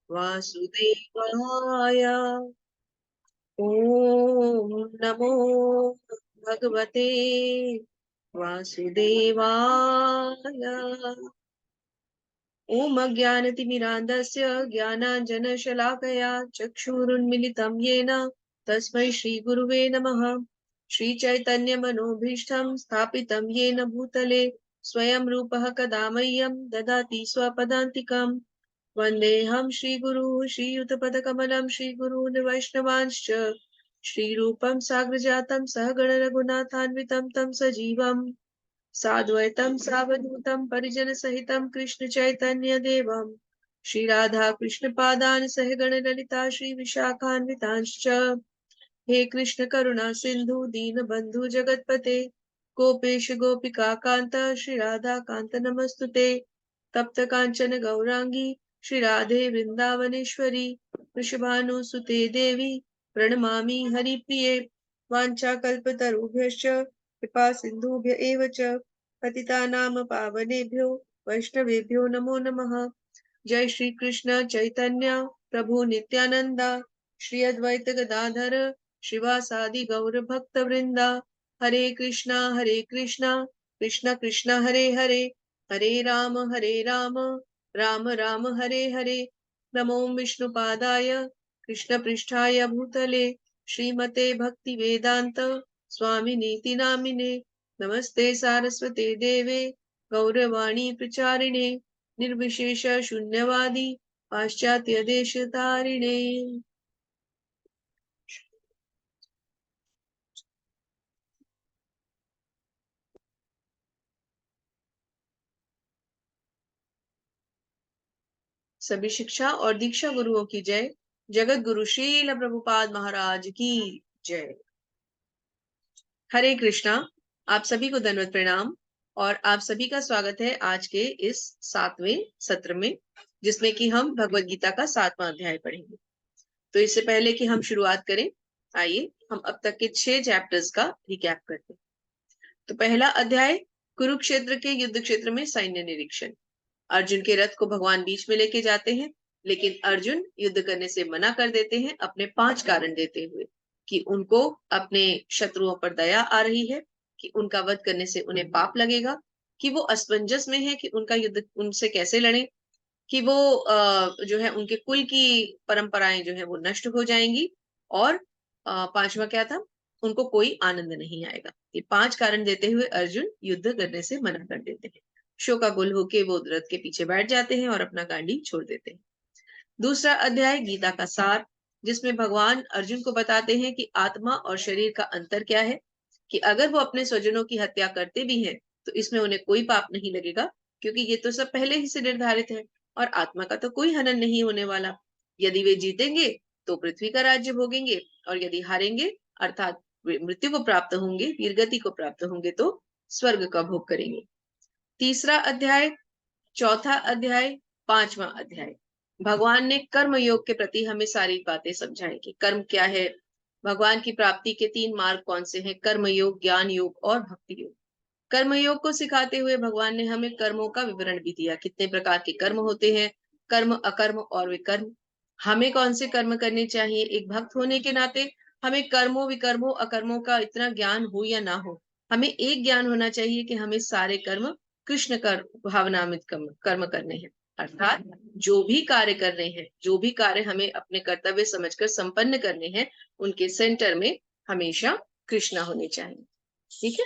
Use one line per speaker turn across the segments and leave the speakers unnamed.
वासुदेवाय। ओम नमो भगवते वासुदेवाय। ओम अज्ञानतिमिरान्धस्य ज्ञानाञ्जनशलाकया चक्षुरुन्मिलितं येन तस्मै श्रीगुरुवे नमः। श्रीचैतन्यमनोभीष्टं स्थापितं येन भूतले स्वयं रूपः कदा मह्यं ददाति स्वपदान्तिकम्। वन्देऽहं श्रीगुरुः श्रीयुतपदकमलं श्रीगुरून् वैष्णवांश्च श्रीरूपं साग्रजातं सहगण रघुनाथान्वितं तं सजीवम् साद्वैतं सावधूतं परिजनसहितं कृष्ण चैतन्य देवं श्री राधा कृष्ण पादान सहगण ललिता श्री विशाखान्वितांश्च। हे कृष्ण करुणा सिंधु दीन बंधु जगतपते गोपेश गोपिका कांत श्री राधा कांत नमस्तुते। तप्त कांचन गौरांगी श्री राधे वृंदावनेश्वरी वृषभानुसुते देवी प्रणमामि हरिप्रिये। वाञ्छाकल्पतरुभ्यश्च कृपा सिन्धुभ्य एव च पतितानां पावनेभ्यो वैष्णवेभ्यो नमो नमः। जय श्री कृष्ण चैतन्य प्रभु नित्यानंद श्री अद्वैत गदाधर श्रीवासादि गौर भक्त वृंदा। हरे कृष्णा कृष्ण कृष्ण हरे हरे हरे राम राम राम हरे हरे। नमो विष्णुपादाय कृष्ण पृष्ठाय भूतले श्रीमते भक्ति वेदांत स्वामिनीति नामिने। नमस्ते सारस्वते देवे गौरवाणी प्रचारिणे निर्विशेष शून्यवादी पाश्चात्य देश तारिणे। सभी शिक्षा और दीक्षा गुरुओं की जय। जगत गुरु श्रील प्रभुपाद महाराज की जय। हरे कृष्णा। आप सभी को दंडवत प्रणाम और आप सभी का स्वागत है आज के इस 7वें सत्र में, जिसमें कि हम भगवत गीता का 7वां अध्याय पढ़ेंगे। तो इससे पहले कि हम शुरुआत करें, आइए हम अब तक के 6 चैप्टर्स का रिकैप करते हैं। तो पहला अध्याय कुरुक्षेत्र के युद्ध क्षेत्र में सैन्य निरीक्षण। अर्जुन के रथ को भगवान बीच में लेके जाते हैं, लेकिन अर्जुन युद्ध करने से मना कर देते हैं अपने 5 कारण देते हुए कि उनको अपने शत्रुओं पर दया आ रही है, कि उनका वध करने से उन्हें पाप लगेगा, कि वो असमंजस में है कि उनका युद्ध उनसे कैसे लड़े, कि वो जो है उनके कुल की परंपराएं जो है वो नष्ट हो जाएंगी, और 5वां क्या था, उनको कोई आनंद नहीं आएगा। ये 5 कारण देते हुए अर्जुन युद्ध करने से मना कर देते हैं। शोकाकुल होके वो रथ के पीछे बैठ जाते हैं और अपना गांडी छोड़ देते हैं। दूसरा अध्याय गीता का सार, जिसमें भगवान अर्जुन को बताते हैं कि आत्मा और शरीर का अंतर क्या है, कि अगर वो अपने स्वजनों की हत्या करते भी हैं तो इसमें उन्हें कोई पाप नहीं लगेगा, क्योंकि ये तो सब पहले ही से निर्धारित है, और आत्मा का तो कोई हनन नहीं होने वाला। यदि वे जीतेंगे तो पृथ्वी का राज्य भोगेंगे, और यदि हारेंगे अर्थात मृत्यु को प्राप्त होंगे, वीरगति को प्राप्त होंगे, तो स्वर्ग का भोग करेंगे। तीसरा अध्याय, चौथा अध्याय, 5वां अध्याय, भगवान ने कर्म योग के प्रति हमें सारी बातें समझाई कि कर्म क्या है, भगवान की प्राप्ति के 3 मार्ग कौन से हैं, कर्म योग, ज्ञान योग और भक्ति योग। कर्म योग को सिखाते हुए भगवान ने हमें कर्मों का विवरण भी दिया, कितने प्रकार के कर्म होते हैं, कर्म, अकर्म और विकर्म। हमें कौन से कर्म करने चाहिए। एक भक्त होने के नाते हमें कर्मों, विकर्मों, अकर्मों का इतना ज्ञान हो या ना हो, हमें एक ज्ञान होना चाहिए कि हमें सारे कर्म कृष्ण कर भावनामित कर्म करने हैं। अर्थात जो भी कार्य कर रहे हैं, जो भी कार्य हमें अपने कर्तव्य समझकर संपन्न करने हैं, उनके सेंटर में हमेशा कृष्णा होने चाहिए। ठीक है।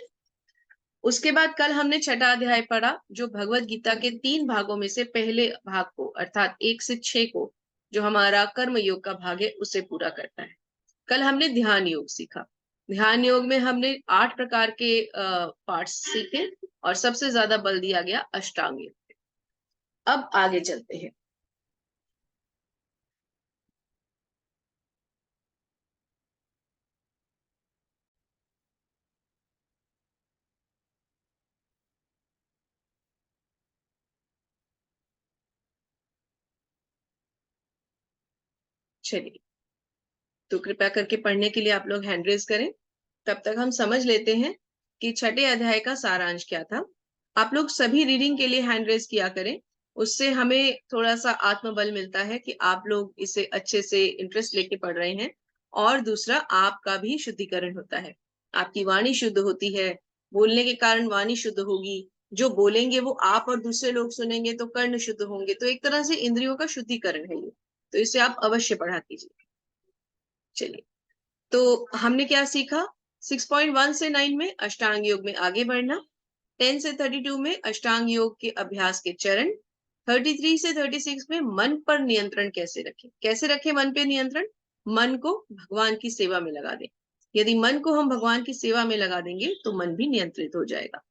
उसके बाद कल हमने 6ठा अध्याय पढ़ा, जो भगवत गीता के 3 भागों में से पहले भाग को अर्थात 1 से 6 को, जो हमारा कर्म योग का भाग है, उसे पूरा करता है। कल हमने ध्यान योग सीखा। ध्यान योग में हमने 8 प्रकार के पार्ट्स सीखे और सबसे ज्यादा बल दिया गया अष्टांग योग पे। अब आगे चलते हैं। चलिए, तो कृपया करके पढ़ने के लिए आप लोग हैंड रेज करें। तब तक हम समझ लेते हैं कि 6ठे अध्याय का सारांश क्या था। आप लोग सभी रीडिंग के लिए हैंड रेज किया करें, उससे हमें थोड़ा सा आत्मबल मिलता है कि आप लोग इसे अच्छे से इंटरेस्ट लेके पढ़ रहे हैं। और दूसरा, आपका भी शुद्धिकरण होता है, आपकी वाणी शुद्ध होती है। बोलने के कारण वाणी शुद्ध होगी, जो बोलेंगे वो आप और दूसरे लोग सुनेंगे तो कर्ण शुद्ध होंगे। तो एक तरह से इंद्रियों का शुद्धिकरण है ये, तो इसे आप अवश्य पढ़ा कीजिए। चलिए, तो हमने क्या सीखा? 6.1 से 9 में अष्टांग योग में आगे बढ़ना, 10 से 32 में अष्टांग योग के अभ्यास के चरण, 33 से 36 में मन पर नियंत्रण कैसे रखें। कैसे रखें मन पे नियंत्रण? मन को भगवान की सेवा में लगा दें। यदि मन को हम भगवान की सेवा में लगा देंगे तो मन भी नियंत्रित हो जाएगा।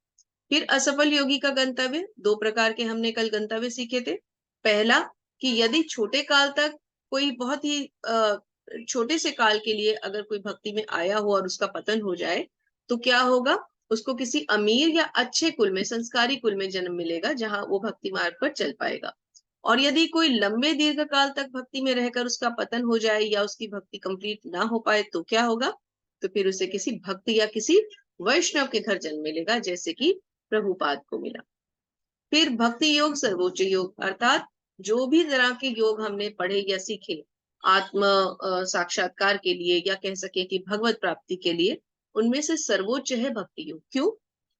फिर असफल योगी का गंतव्य, दो प्रकार के हमने कल गंतव्य सीखे थे। पहला, कि यदि छोटे काल तक कोई बहुत ही छोटे से काल के लिए अगर कोई भक्ति में आया हो और उसका पतन हो जाए तो क्या होगा? उसको किसी अमीर या अच्छे कुल में, संस्कारी कुल में जन्म मिलेगा जहां वो भक्ति मार्ग पर चल पाएगा। और यदि कोई लंबे दीर्घ काल तक भक्ति में रहकर उसका पतन हो जाए या उसकी भक्ति कंप्लीट ना हो पाए तो क्या होगा? तो फिर उसे किसी भक्त या किसी वैष्णव के घर जन्म मिलेगा, जैसे कि प्रभुपाद को मिला। फिर भक्ति योग सर्वोच्च योग, अर्थात जो भी तरह के योग हमने पढ़े या सीखे आत्म साक्षात्कार के लिए या कह सके कि भगवत प्राप्ति के लिए, उनमें से सर्वोच्च है भक्ति योग। क्यों?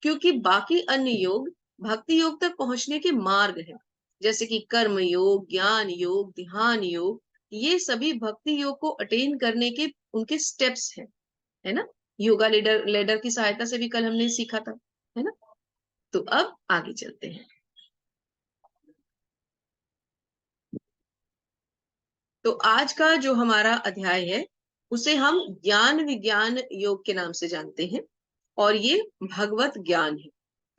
क्योंकि बाकी अन्य योग भक्ति योग तक पहुंचने के मार्ग हैं, जैसे कि कर्म योग, ज्ञान योग, ध्यान योग, ये सभी भक्ति योग को अटेन करने के उनके स्टेप्स हैं, है ना। योगा लेडर की सहायता से भी कल हमने सीखा था, है ना। तो अब आगे चलते हैं। तो आज का जो हमारा अध्याय है उसे हम ज्ञान विज्ञान योग के नाम से जानते हैं, और ये भगवत ज्ञान है।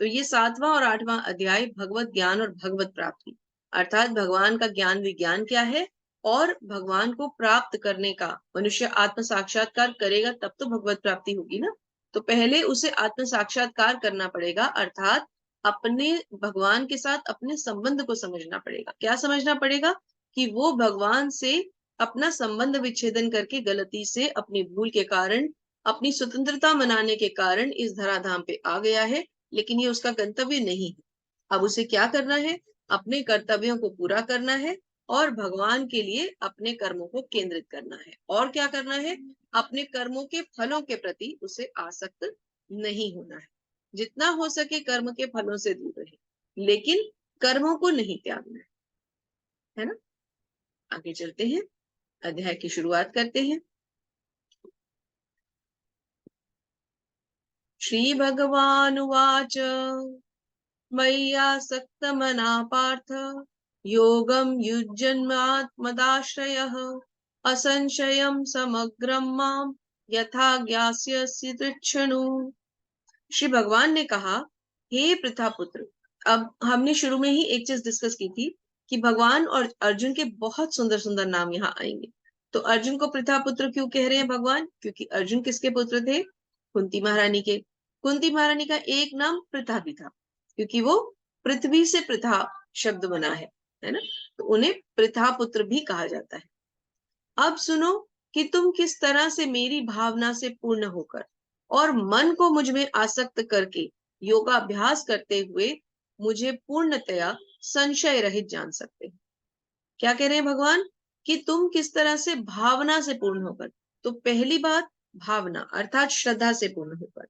तो ये 7वां और 8वां अध्याय भगवत ज्ञान और भगवत प्राप्ति, अर्थात भगवान का ज्ञान विज्ञान क्या है और भगवान को प्राप्त करने का, मनुष्य आत्म साक्षात्कार करेगा तब तो भगवत प्राप्ति होगी ना। तो पहले उसे आत्म साक्षात्कार करना पड़ेगा, अर्थात अपने भगवान के साथ अपने संबंध को समझना पड़ेगा। क्या समझना पड़ेगा? कि वो भगवान से अपना संबंध विच्छेदन करके गलती से अपनी भूल के कारण, अपनी स्वतंत्रता मनाने के कारण इस धराधाम पे आ गया है, लेकिन ये उसका गंतव्य नहीं है। अब उसे क्या करना है? अपने कर्तव्यों को पूरा करना है और भगवान के लिए अपने कर्मों को केंद्रित करना है। और क्या करना है? अपने कर्मों के फलों के प्रति उसे आसक्त नहीं होना है। जितना हो सके कर्म के फलों से दूर रहे, लेकिन कर्मों को नहीं त्यागना है ना। आगे चलते हैं, अध्याय की शुरुआत करते हैं। श्री भगवान उवाच, मय्यासक्तमना पार्थ, योगं युज्यन्मात्मदाश्रयः, असंशयं समग्रं मां यथा ज्ञास्यसि तृच्छृणु। श्री भगवान ने कहा, हे पृथा पुत्र। अब हमने शुरू में ही एक चीज डिस्कस की थी कि भगवान और अर्जुन के बहुत सुंदर सुंदर नाम यहाँ आएंगे। तो अर्जुन को पृथा पुत्र क्यों कह रहे हैं भगवान? क्योंकि अर्जुन किसके पुत्र थे? कुंती महारानी के। कुंती महारानी का एक नाम पृथा भी था, क्योंकि वो पृथ्वी से पृथा शब्द बना है ना। तो उन्हें पृथा पुत्र भी कहा जाता है। अब सुनो कि तुम किस तरह से मेरी भावना से पूर्ण होकर और मन को मुझ में आसक्त करके योगाभ्यास करते हुए मुझे पूर्णतया संशय रहित जान सकते हैं। क्या कह रहे हैं भगवान? कि तुम किस तरह से भावना से पूर्ण होकर। तो पहली बात, भावना अर्थात श्रद्धा से पूर्ण होकर।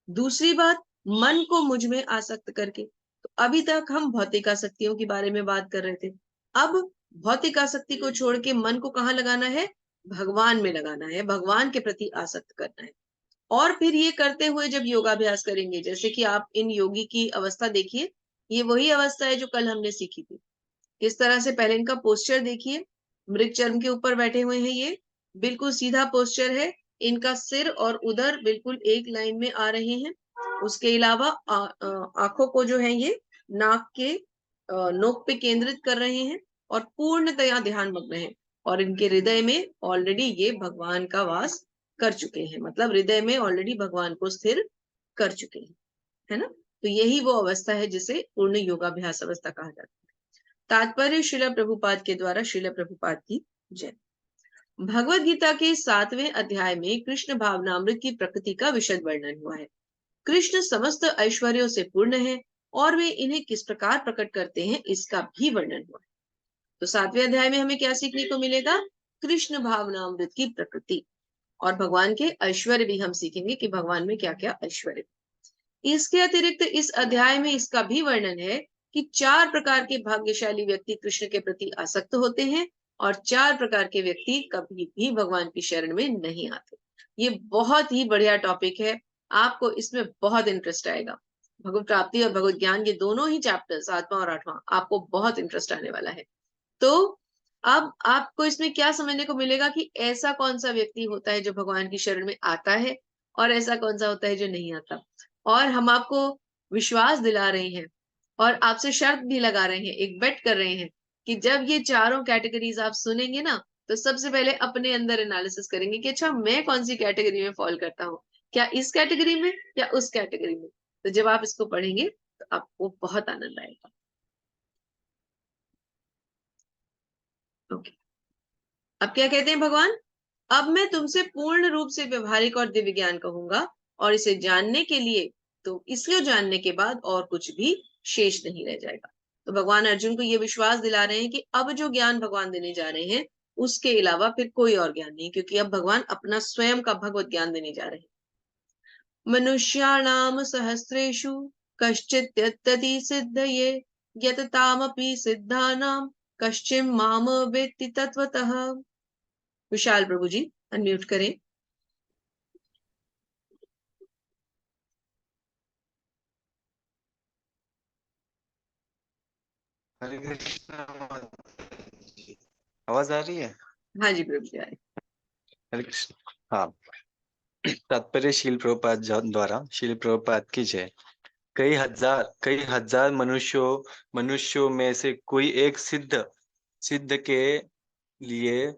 दूसरी बात, मन को मुझ में आसक्त करके। तो अभी तक हम भौतिक आसक्तियों के बारे में बात कर रहे थे। अब भौतिक आसक्ति को छोड़ के मन को कहाँ लगाना है? भगवान में लगाना है, भगवान के प्रति आसक्त करना है। और फिर ये करते हुए जब योगाभ्यास करेंगे, जैसे कि आप इन योगी की अवस्था देखिए, ये वही अवस्था है जो कल हमने सीखी थी। किस तरह से, पहले इनका पोस्चर देखिए, मृग चर्म के ऊपर बैठे हुए हैं, ये बिल्कुल सीधा पोस्चर है। इनका सिर और उदर बिल्कुल एक लाइन में आ रहे हैं। उसके अलावा आंखों को जो है ये नाक के नोक पे केंद्रित कर रहे हैं और पूर्णतया ध्यान मग्न है। और इनके हृदय में ऑलरेडी ये भगवान का वास कर चुके हैं, मतलब हृदय में ऑलरेडी भगवान को स्थिर कर चुके हैं, है ना। तो यही वो अवस्था है जिसे पूर्ण योगाभ्यास अवस्था कहा जाता है। तात्पर्य श्रील प्रभुपाद के द्वारा, श्रील प्रभुपाद की जय। भगवत गीता के 7वें अध्याय में कृष्ण भावनामृत की प्रकृति का विशद वर्णन हुआ है। कृष्ण समस्त ऐश्वर्यों से पूर्ण है और वे इन्हें किस प्रकार प्रकट करते हैं इसका भी वर्णन हुआ है। तो 7वें अध्याय में हमें क्या सीखने को मिलेगा? कृष्ण भावनामृत की प्रकृति और भगवान के ऐश्वर्य भी हम सीखेंगे कि भगवान में क्या क्या ऐश्वर्य। इसके अतिरिक्त इस अध्याय में इसका भी वर्णन है कि 4 प्रकार के भाग्यशाली व्यक्ति कृष्ण के प्रति आसक्त होते हैं और 4 प्रकार के व्यक्ति कभी भी भगवान की शरण में नहीं आते। ये बहुत ही बढ़िया टॉपिक है, आपको इसमें बहुत इंटरेस्ट आएगा। भगवत प्राप्ति और भगवत ज्ञान, ये दोनों ही चैप्टर 7वां और 8वां, आपको बहुत इंटरेस्ट आने वाला है। तो अब आपको इसमें क्या समझने को मिलेगा कि ऐसा कौन सा व्यक्ति होता है जो भगवान की शरण में आता है और ऐसा कौन सा होता है जो नहीं आता। और हम आपको विश्वास दिला रहे हैं और आपसे शर्त भी लगा रहे हैं, एक बेट कर रहे हैं कि जब ये चारों कैटेगरीज आप सुनेंगे ना, तो सबसे पहले अपने अंदर एनालिसिस करेंगे कि अच्छा मैं कौन सी कैटेगरी में फॉल करता हूँ, क्या इस कैटेगरी में या उस कैटेगरी में। तो जब आप इसको पढ़ेंगे तो आपको बहुत आनंद आएगा। ओके, अब क्या कहते हैं भगवान? अब मैं तुमसे पूर्ण रूप से व्यवहारिक और दिव्य ज्ञान कहूंगा और इसे जानने के लिए, तो इसको जानने के बाद और कुछ भी शेष नहीं रह जाएगा। तो भगवान अर्जुन को ये विश्वास दिला रहे हैं कि अब जो ज्ञान भगवान देने जा रहे हैं उसके अलावा फिर कोई और ज्ञान नहीं, क्योंकि अब भगवान अपना स्वयं का भगवत ज्ञान देने जा रहे हैं। मनुष्याणाम सहस्रेषु कश्चित् यत्तति सिद्धये यततामपि सिद्धानाम कश्चिन् माम वेत्ति तत्वतः। विशाल प्रभु जी अनम्यूट करें।
हरे कृष्णा जी। आवाज आ रही है?
हाँ जी प्रभु जी, आए।
हरे कृष्ण। हाँ, तात्पर्य शील प्रभुपाद द्वारा शील प्रभुपाद की जय। कई हजार मनुष्यों में से कोई एक सिद्ध सिद्ध के लिए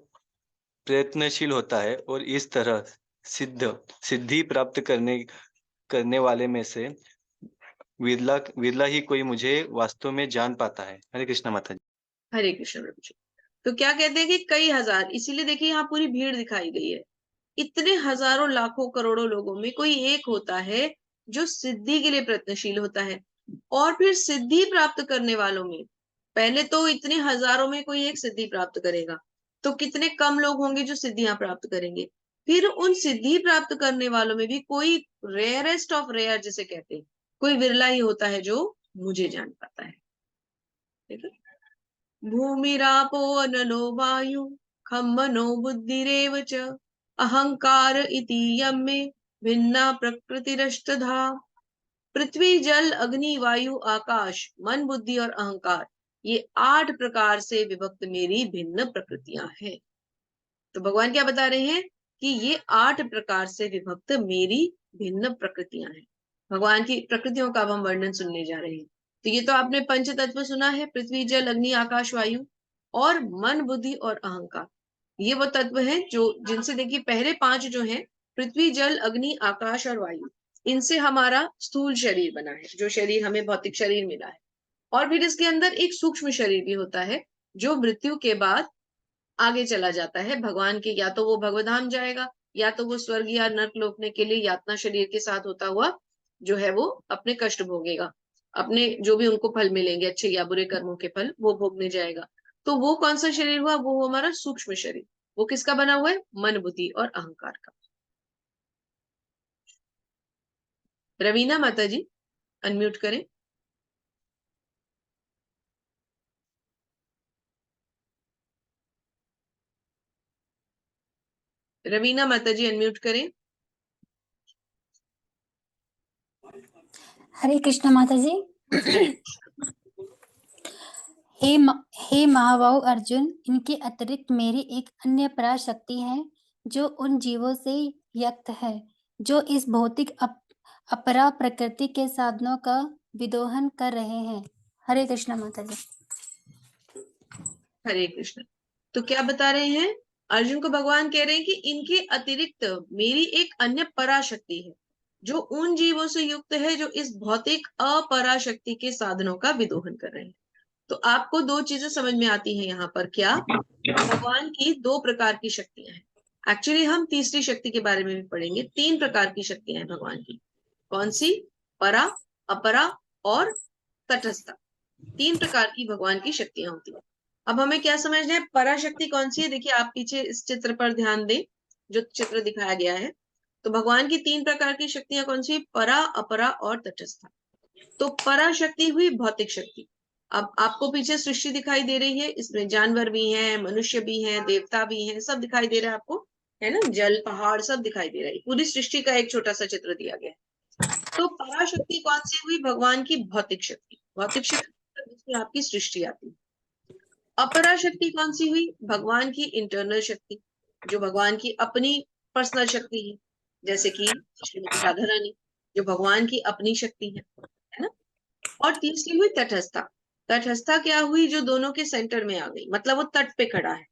प्रयत्नशील होता है और इस तरह सिद्धि प्राप्त करने करने वाले में से विरला विरला ही कोई मुझे वास्तव में जान पाता है। हरे कृष्ण माता जी।
हरे कृष्ण प्रभु जी। तो क्या कहते हैं कि कई हजार, इसीलिए देखिए यहाँ पूरी भीड़ दिखाई गई है। इतने हजारों लाखों करोड़ों लोगों में कोई एक होता है जो सिद्धि के लिए प्रयत्नशील होता है। और फिर सिद्धि प्राप्त करने वालों में, पहले तो इतने हजारों में कोई एक सिद्धि प्राप्त करेगा, तो कितने कम लोग होंगे जो सिद्धियां प्राप्त करेंगे। फिर उन सिद्धि प्राप्त करने वालों में भी कोई रेयरेस्ट ऑफ रेयर जिसे कहते हैं, कोई विरला ही होता है जो मुझे जान पाता है। ठीक है। भूमिरापो अनलो वायु खम मनो बुद्धिरेव च अहंकार इति यम्मे भिन्ना प्रकृतिरष्टधा। पृथ्वी जल अग्नि वायु आकाश मन बुद्धि और अहंकार, ये 8 प्रकार से विभक्त मेरी भिन्न प्रकृतियां हैं। तो भगवान क्या बता रहे हैं कि ये 8 प्रकार से विभक्त मेरी भिन्न प्रकृतियां हैं। भगवान की प्रकृतियों का अब हम वर्णन सुनने जा रहे हैं। तो ये तो आपने पंच तत्व सुना है, पृथ्वी जल अग्नि आकाश वायु और मन बुद्धि और अहंकार। ये वो तत्व हैं जो जिनसे देखिए पहले 5 जो हैं, पृथ्वी जल अग्नि आकाश और वायु, इनसे हमारा स्थूल शरीर बना है, जो शरीर हमें भौतिक शरीर मिला है। और फिर इसके अंदर एक सूक्ष्म शरीर भी होता है जो मृत्यु के बाद आगे चला जाता है भगवान के, या तो वो भगवधाम जाएगा या तो वो स्वर्ग या नर्क लोकने के लिए यातना शरीर के साथ होता हुआ जो है वो अपने कष्ट भोगेगा, अपने जो भी उनको फल मिलेंगे अच्छे या बुरे कर्मों के फल वो भोगने जाएगा। तो वो कौन सा शरीर हुआ? वो हमारा सूक्ष्म शरीर। वो किसका बना हुआ है? मन बुद्धि और अहंकार का। रवीना माता जी अनम्यूट करें। रवीना माता जी अनम्यूट करें।
हरे कृष्ण माता जी। हे महाबाहु अर्जुन, इनके अतिरिक्त मेरी एक अन्य पराशक्ति है जो उन जीवों से युक्त है जो इस भौतिक अपरा प्रकृति के साधनों का विदोहन कर रहे हैं। हरे कृष्ण माता जी।
हरे कृष्ण। तो क्या बता रहे हैं? अर्जुन को भगवान कह रहे हैं कि इनके अतिरिक्त मेरी एक अन्य पराशक्ति है जो उन जीवों से युक्त है जो इस भौतिक अपराशक्ति के साधनों का विदोहन कर रहे हैं। तो आपको 2 चीजें समझ में आती हैं यहाँ पर। क्या? भगवान की 2 प्रकार की शक्तियां हैं। एक्चुअली हम तीसरी शक्ति के बारे में भी पढ़ेंगे। 3 प्रकार की शक्तियां हैं भगवान की। कौन सी? परा, अपरा और तटस्थता। 3 प्रकार की भगवान की शक्तियां होती हैं। अब हमें क्या समझना है, पराशक्ति कौन सी है? देखिए आप पीछे इस चित्र पर ध्यान दें, जो चित्र दिखाया गया है। तो भगवान की 3 प्रकार की शक्तियां कौन सी? परा, अपरा और तटस्था। तो पराशक्ति हुई भौतिक शक्ति। अब आपको पीछे सृष्टि दिखाई दे रही है, इसमें जानवर भी हैं, मनुष्य भी हैं, देवता भी हैं, सब दिखाई दे रहा है आपको, है ना? जल, पहाड़ सब दिखाई दे रहा है। पूरी सृष्टि का एक छोटा सा चित्र दिया गया है। तो पराशक्ति कौन सी हुई? भगवान की भौतिक शक्ति। भौतिक शक्ति जिसमें आपकी सृष्टि आती है। अपराशक्ति कौन सी हुई? भगवान की इंटरनल शक्ति, जो भगवान की अपनी पर्सनल शक्ति है, जैसे कि श्रीमती राधा रानी, जो भगवान की अपनी शक्ति है ना? और तीसरी हुई तटस्थता। तटस्थता क्या हुई? जो दोनों के सेंटर में आ गई, मतलब वो तट पे खड़ा है,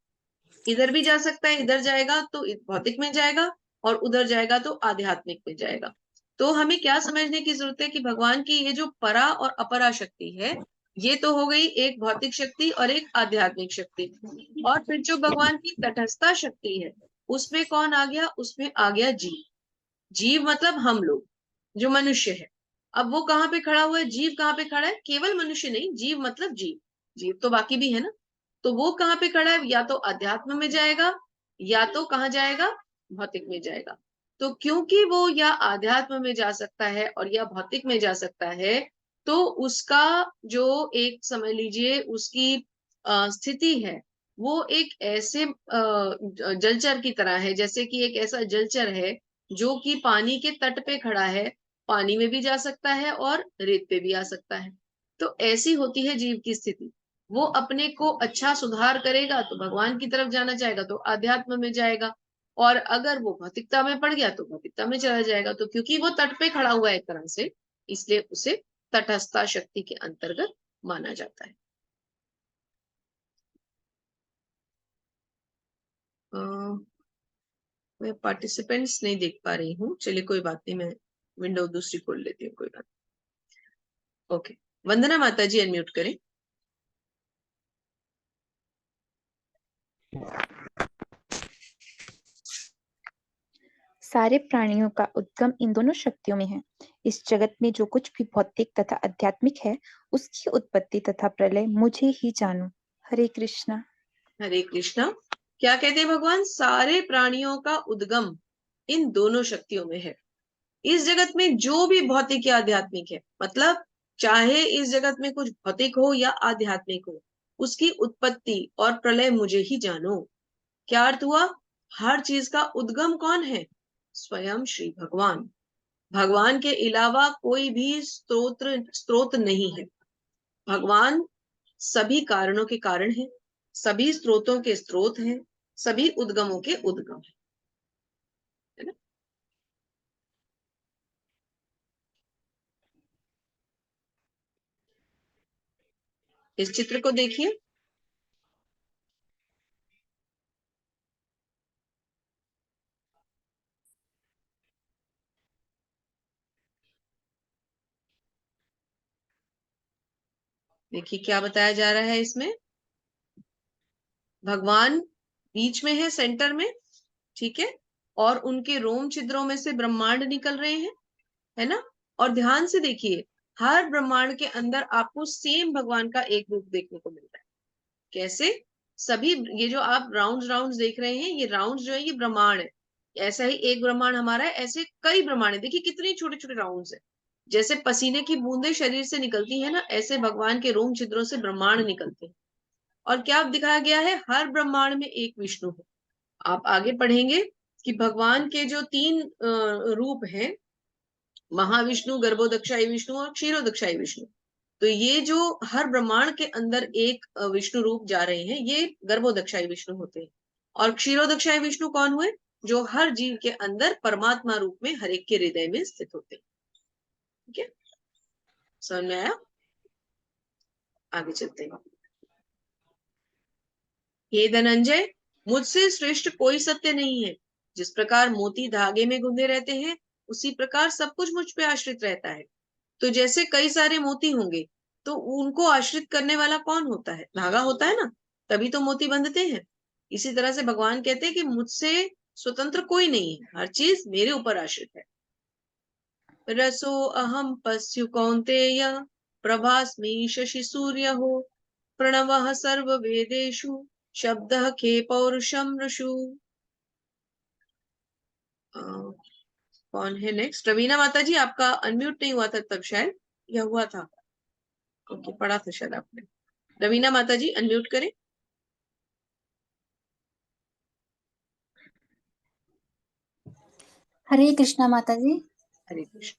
इधर भी जा सकता है, इधर जाएगा तो भौतिक में जाएगा, और उधर जाएगा तो आध्यात्मिक में जाएगा। तो हमें क्या समझने की जरूरत है कि भगवान की ये जो परा और अपरा शक्ति है, ये तो हो गई एक भौतिक शक्ति और एक आध्यात्मिक शक्ति। और फिर जो भगवान की तटस्थता शक्ति है, उसमें कौन आ गया? उसमें आ गया जीव। जीव मतलब हम लोग, जो मनुष्य है। अब वो कहाँ पे खड़ा हुआ है? जीव कहाँ पे खड़ा है? केवल मनुष्य नहीं, जीव मतलब जीव, जीव तो बाकी भी है ना। तो वो कहाँ पे खड़ा है? या तो अध्यात्म में जाएगा, या तो कहाँ जाएगा? भौतिक में जाएगा। तो क्योंकि वो या अध्यात्म में जा सकता है और या भौतिक में जा सकता है, तो उसका जो एक समझ लीजिए उसकी स्थिति है, वो एक ऐसे जलचर की तरह है, जैसे कि एक ऐसा जलचर है जो कि पानी के तट पे खड़ा है, पानी में भी जा सकता है और रेत पे भी आ सकता है। तो ऐसी होती है जीव की स्थिति। वो अपने को अच्छा सुधार करेगा तो भगवान की तरफ जाना चाहेगा, तो आध्यात्म में जाएगा, और अगर वो भौतिकता में पड़ गया तो भौतिकता में चला जाएगा। तो क्योंकि वो तट पे खड़ा हुआ है एक तरह से, इसलिए उसे तटस्थता शक्ति के अंतर्गत माना जाता है। मैं पार्टिसिपेंट्स नहीं देख पा रही हूँ, चलिए कोई बात नहीं, मैं विंडो दूसरी खोल लेती हूँ, कोई बात। ओके, वंदना माता जी अनम्यूट करें।
सारे प्राणियों का उद्गम इन दोनों शक्तियों में है। इस जगत में जो कुछ भी भौतिक तथा आध्यात्मिक है, उसकी उत्पत्ति तथा प्रलय मुझे ही जानो। हरे कृष्णा।
हरे कृष्णा। क्या कहते हैं भगवान? सारे प्राणियों का उद्गम इन दोनों शक्तियों में है। इस जगत में जो भी भौतिक या आध्यात्मिक है, मतलब चाहे इस जगत में कुछ भौतिक हो या आध्यात्मिक हो, उसकी उत्पत्ति और प्रलय मुझे ही जानो। क्या अर्थ हुआ? हर चीज का उद्गम कौन है? स्वयं श्री भगवान। भगवान के अलावा कोई भी स्रोत नहीं है। भगवान सभी कारणों के कारण है, सभी स्रोतों के स्रोत हैं, सभी उद्गमों के उद्गम है ना? इस चित्र को देखिए। देखिए क्या बताया जा रहा है इसमें। भगवान बीच में है, सेंटर में, ठीक है, और उनके रोम छिद्रों में से ब्रह्मांड निकल रहे हैं, है ना? और ध्यान से देखिए, हर ब्रह्मांड के अंदर आपको सेम भगवान का एक रूप देखने को मिल रहा है। कैसे? सभी ये जो आप राउंड्स देख रहे हैं, ये राउंड्स जो है ये ब्रह्मांड है। ऐसा ही एक ब्रह्मांड हमारा है, ऐसे कई ब्रह्मांड है। देखिए कितने छोटे छोटे राउंड्स है। जैसे पसीने की बूंदें शरीर से निकलती है ना, ऐसे भगवान के रोम छिद्रों से ब्रह्मांड निकलते हैं। और क्या दिखाया गया है? हर ब्रह्मांड में एक विष्णु है। आप आगे पढ़ेंगे कि भगवान के जो 3 रूप हैं, महाविष्णु, गर्भोदक्षाई विष्णु और क्षीरोदक्षाई विष्णु। तो ये जो हर ब्रह्मांड के अंदर एक विष्णु रूप जा रहे हैं, ये गर्भोदक्षाई विष्णु होते हैं। और क्षीरोदक्षाई विष्णु कौन हुए? जो हर जीव के अंदर परमात्मा रूप में हर एक के हृदय में स्थित होते हैं। ठीक है, समझ में आया? आगे चलते हैं। हे धनंजय, मुझसे श्रेष्ठ कोई सत्य नहीं है। जिस प्रकार मोती धागे में गुंदे रहते हैं, उसी प्रकार सब कुछ मुझ पे आश्रित रहता है। तो जैसे कई सारे मोती होंगे, तो उनको आश्रित करने वाला कौन होता है? धागा होता है ना, तभी तो मोती बंधते हैं। इसी तरह से भगवान कहते हैं कि मुझसे स्वतंत्र कोई नहीं है, हर चीज मेरे ऊपर आश्रित है। रसो अहम पश्यु कौन्तेय, प्रभास्मि शशि सूर्य हो प्रणवः सर्ववेदेषु शब्दः खे पौरुषम ऋषु। कौन है नेक्स्ट? रवीना माता जी, आपका अनम्यूट नहीं हुआ था तब शायद, या हुआ था? ओके, पढ़ा था शायद आपने। रवीना माता जी अनम्यूट करें।
हरे कृष्णा माता जी।
हरे कृष्ण।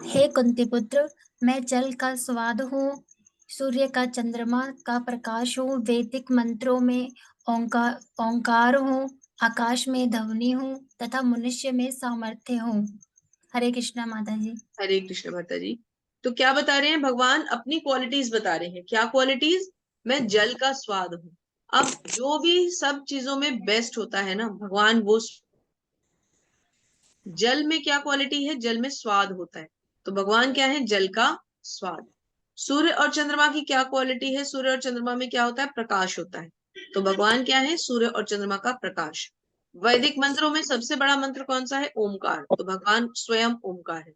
हे कुंती पुत्र, मैं जल का स्वाद हूँ, सूर्य का चंद्रमा का प्रकाश हूँ, वैदिक मंत्रों में ओंकार ओंकार हूँ, आकाश में ध्वनि हूँ तथा मनुष्य में सामर्थ्य हूँ। हरे कृष्णा माता जी।
हरे कृष्ण माता जी। तो क्या बता रहे हैं भगवान? अपनी क्वालिटीज बता रहे हैं। क्या क्वालिटीज? मैं जल का स्वाद हूँ। अब जो भी सब चीजों में बेस्ट होता है ना, भगवान वो जल में क्या क्वालिटी है? जल में स्वाद होता है, तो भगवान क्या है? जल का स्वाद। सूर्य और चंद्रमा की क्या क्वालिटी है? सूर्य और चंद्रमा में क्या होता है? प्रकाश होता है, तो भगवान क्या है? सूर्य और चंद्रमा का प्रकाश। वैदिक मंत्रों में सबसे बड़ा मंत्र कौन सा है? ओमकार, तो भगवान स्वयं ओमकार है।